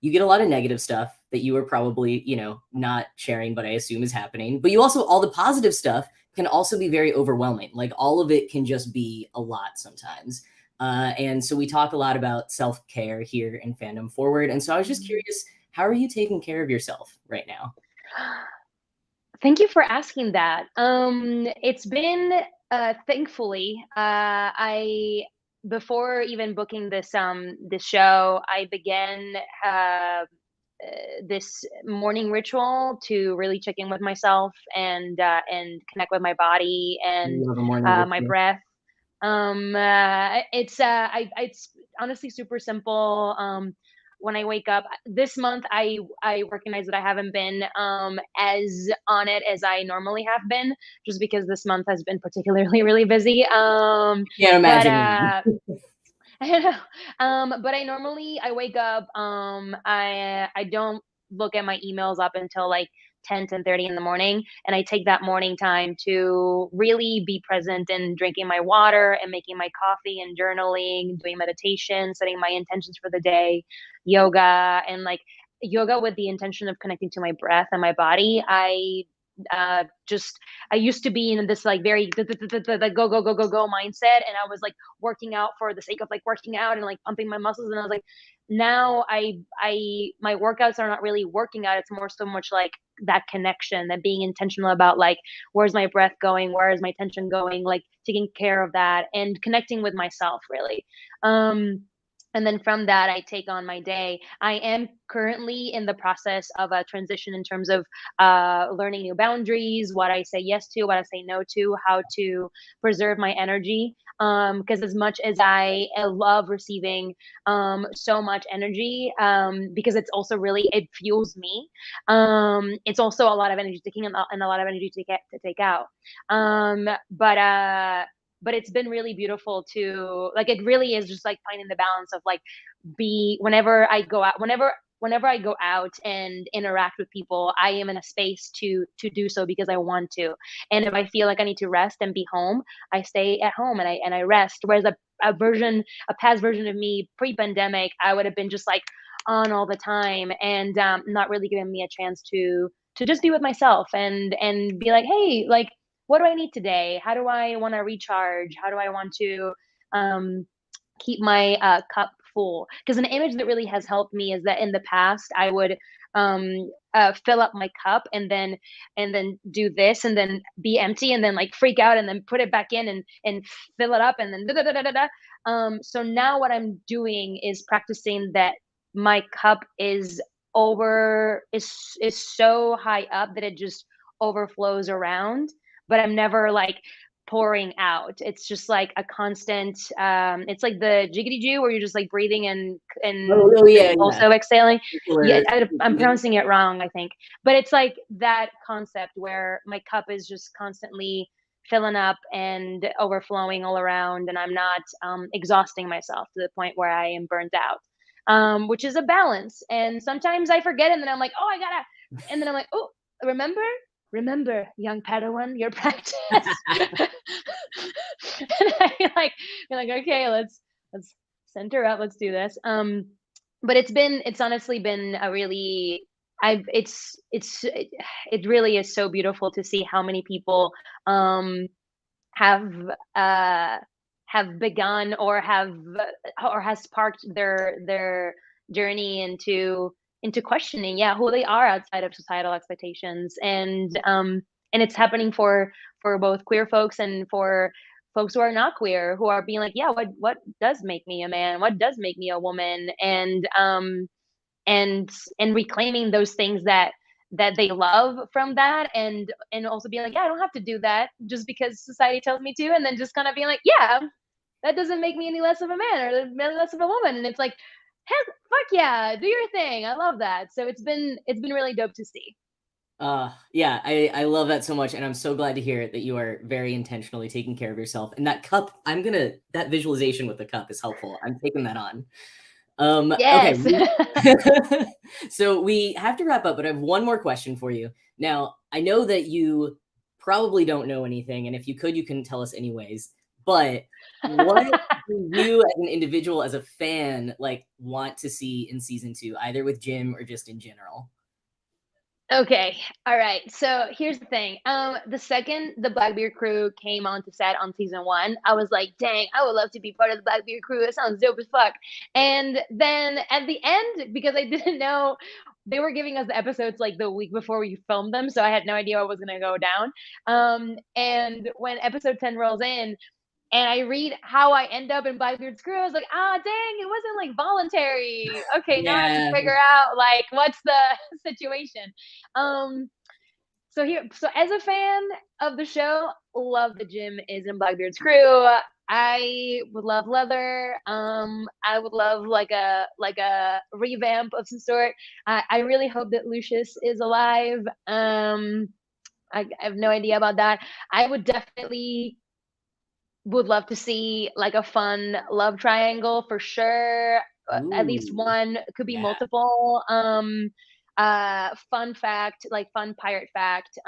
you get a lot of negative stuff that you are probably, you know, not sharing, but I assume is happening. But you also, all the positive stuff can also be very overwhelming. Like all of it can just be a lot sometimes. And so we talk a lot about self-care here in Fandom Forward. And so I was just curious, how are you taking care of yourself right now? Thank you for asking that. It's been, thankfully, before even booking this show, I began this morning ritual to really check in with myself and connect with my body and my breath. It's honestly super simple. When I wake up this month, I recognize that I haven't been as on it as I normally have been, just because this month has been particularly really busy. Can't imagine. But I wake up, I don't look at my emails up until like 10:30 in the morning, and I take that morning time to really be present in drinking my water and making my coffee and journaling, doing meditation, setting my intentions for the day, yoga, and like yoga with the intention of connecting to my breath and my body. I used to be in this like very go mindset, and I was like working out for the sake of like working out and like pumping my muscles, and I was like, now my workouts are not really working out. It's more so much like that connection, that being intentional about like, where's my breath going, where is my attention going, like taking care of that and connecting with myself really. And then from that, I take on my day. I am currently in the process of a transition in terms of learning new boundaries, what I say yes to, what I say no to, how to preserve my energy. Because as much as I love receiving so much energy, because it's also really, it fuels me. It's also a lot of energy taking and a lot of energy to take out. But it's been really beautiful to like, it really is just like finding the balance of like whenever I go out and interact with people, I am in a space to do so because I want to. And if I feel like I need to rest and be home, I stay at home and I rest. Whereas a past version of me pre-pandemic, I would have been just like on all the time and not really giving me a chance to just be with myself and be like, hey, like, what do I need today? How do I want to recharge? How do I want to keep my cup full. Because an image that really has helped me is that in the past I would fill up my cup and then do this and then be empty and then like freak out and then put it back in and fill it up and then da, da, da, da, da, da. So now what I'm doing is practicing that my cup is so high up that it just overflows around, but I'm never like pouring out. It's just like a constant it's like the jiggity jew where you're just like breathing and yeah. also exhaling. Yeah, I'm breathing. pronouncing it wrong, I think, but it's like that concept where my cup is just constantly filling up and overflowing all around, and I'm not exhausting myself to the point where I am burnt out, which is a balance. And sometimes I forget, and then I'm like, oh, I gotta, and then I'm like, oh, remember, young Padawan, your practice. And you're like, okay, let's center up, let's do this. But it's honestly been a really, it really is so beautiful to see how many people have begun or has sparked their journey into questioning, who they are outside of societal expectations. And it's happening for both queer folks and for folks who are not queer, who are being like, what does make me a man? What does make me a woman? And reclaiming those things that they love from that, and also being like, I don't have to do that just because society tells me to, and then just kind of being like, that doesn't make me any less of a man or any less of a woman. And it's like, heck, fuck yeah, do your thing. I love that. So it's been really dope to see. I love that so much, and I'm so glad to hear it that you are very intentionally taking care of yourself. And that cup, that visualization with the cup is helpful. I'm taking that on. Yes. Okay. So we have to wrap up, but I have one more question for you. Now, I know that you probably don't know anything, and if you could, you can tell us anyways. But what do you as an individual, as a fan, like want to see in season 2, either with Jim or just in general? Okay. All right. So here's the thing. The second the Blackbeard crew came onto set on season 1, I was like, dang, I would love to be part of the Blackbeard crew. It sounds dope as fuck. And then at the end, because I didn't know, they were giving us the episodes like the week before we filmed them, so I had no idea what was going to go down. And when episode 10 rolls in, and I read how I end up in Blackbeard's crew, I was like, dang, it wasn't like voluntary. Okay, now I have to figure out like what's the situation. So as a fan of the show, love that Jim is in Blackbeard's crew. I would love leather. I would love like a revamp of some sort. I really hope that Lucius is alive. I have no idea about that. I would love to see like a fun love triangle for sure. At least one, could be multiple. Fun fact, like fun pirate fact,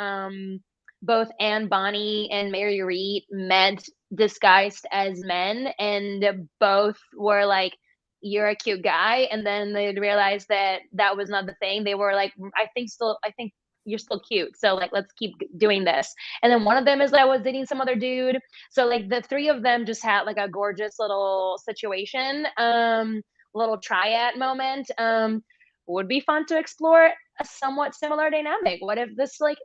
both Anne Bonny and Mary Reed met disguised as men, and both were like, you're a cute guy, and then they realized that was not the thing. They were like, I think you're still cute, so like let's keep doing this. And then one of them is like, was dating some other dude, so like the three of them just had like a gorgeous little situation, little triad moment. Would be fun to explore a somewhat similar dynamic. What if this like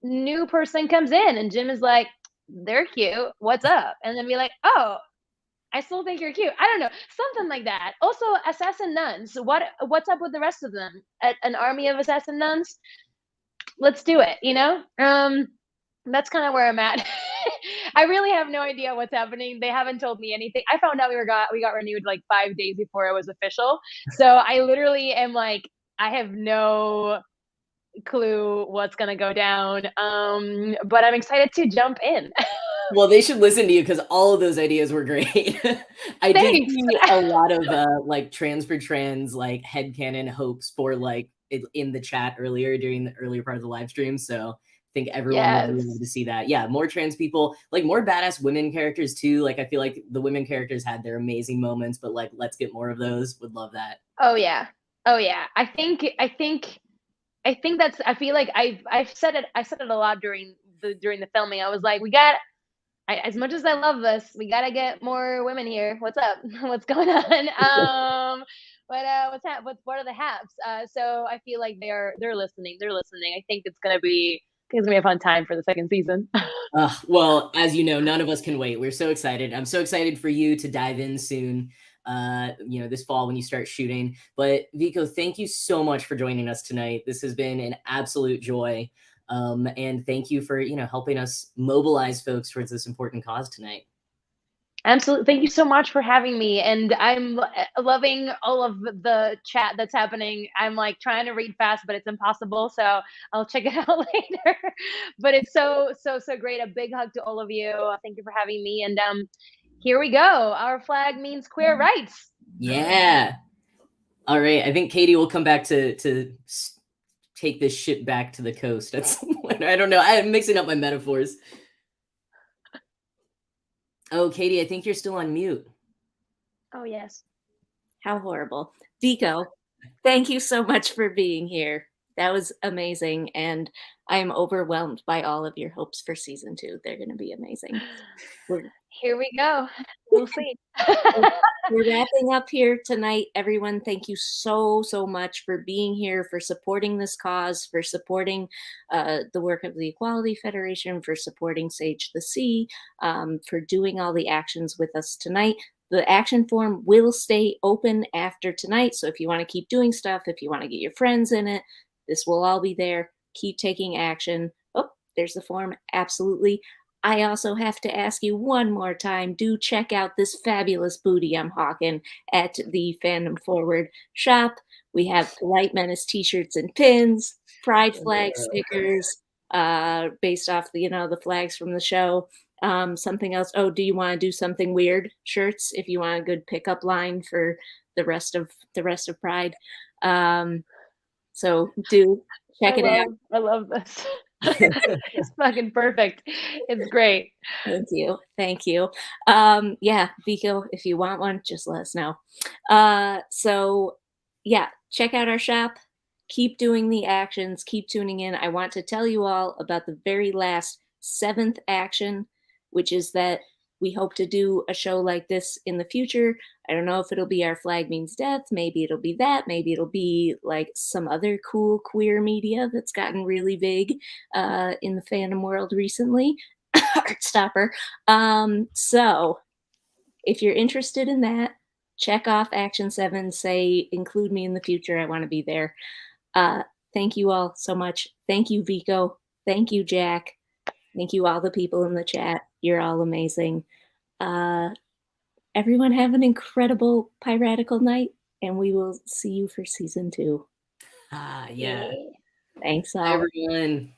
new person comes in and Jim is like, they're cute, what's up? And then be like, oh, I still think you're cute. I don't know, something like that. Also, assassin nuns. What's up with the rest of them? An army of assassin nuns? Let's do it, you know? That's kind of where I'm at. I really have no idea what's happening. They haven't told me anything. I found out we got renewed like 5 days before it was official. So I literally am like, I have no clue what's gonna go down. But I'm excited to jump in. Well, they should listen to you because all of those ideas were great. I did see a lot of like trans for trans like headcanon hopes for like in the chat earlier during the earlier part of the live stream. So I think everyone would love to see that. Yeah, more trans people, like more badass women characters too. Like I feel like the women characters had their amazing moments, but like let's get more of those. Would love that. Oh yeah. I think that's, I feel like I've said it a lot during the filming. I was like, we got as much as I love this, we gotta get more women here. What's up? What's going on? What are the haps? So I feel like they're listening. They're listening. I think it's gonna be a fun time for the second season. Well, as you know, none of us can wait. We're so excited. I'm so excited for you to dive in soon. This fall when you start shooting. But Vico, thank you so much for joining us tonight. This has been an absolute joy. And thank you for, helping us mobilize folks towards this important cause tonight. Absolutely. Thank you so much for having me. And I'm loving all of the chat that's happening. I'm like trying to read fast, but it's impossible. So I'll check it out later. But it's so great. A big hug to all of you. Thank you for having me. And here we go. Our flag means queer rights. Yeah. All right. I think Katie will come back to take this ship back to the coast at some point. I don't know. I'm mixing up my metaphors. Oh, Katie, I think you're still on mute. Oh, yes. How horrible. Vico, thank you so much for being here. That was amazing. And I'm overwhelmed by all of your hopes for season 2. They're going to be amazing. Here we go. We'll see. We're wrapping up here tonight. Everyone, thank you so much for being here, for supporting this cause, for supporting the work of the Equality Federation, for supporting Sage the Sea, for doing all the actions with us tonight. The action form will stay open after tonight. So if you want to keep doing stuff, if you want to get your friends in it, this will all be there. Keep taking action. Oh, there's the form. Absolutely. I also have to ask you one more time, do check out this fabulous booty I'm hawking at the Fandom Forward shop. We have Polite Menace t-shirts and pins, pride flag stickers, based off the flags from the show. Something else. Oh, do you want to do something weird? Shirts, if you want a good pickup line for the rest of Pride. So do check it out. I love this. It's fucking perfect. It's great. Thank you. Yeah, Vico, if you want one, just let us know. So yeah, check out our shop. Keep doing the actions. Keep tuning in. I want to tell you all about the very last 7th action, which is that we hope to do a show like this in the future. I don't know if it'll be Our Flag Means Death. Maybe it'll be that. Maybe it'll be like some other cool queer media that's gotten really big in the fandom world recently. Heartstopper. So if you're interested in that, check off Action 7. Say, include me in the future. I want to be there. Thank you all so much. Thank you, Vico. Thank you, Jack. Thank you, all the people in the chat. You're all amazing. Everyone have an incredible piratical night, and we will see you for season 2. Yeah. Thanks all. Bye, everyone.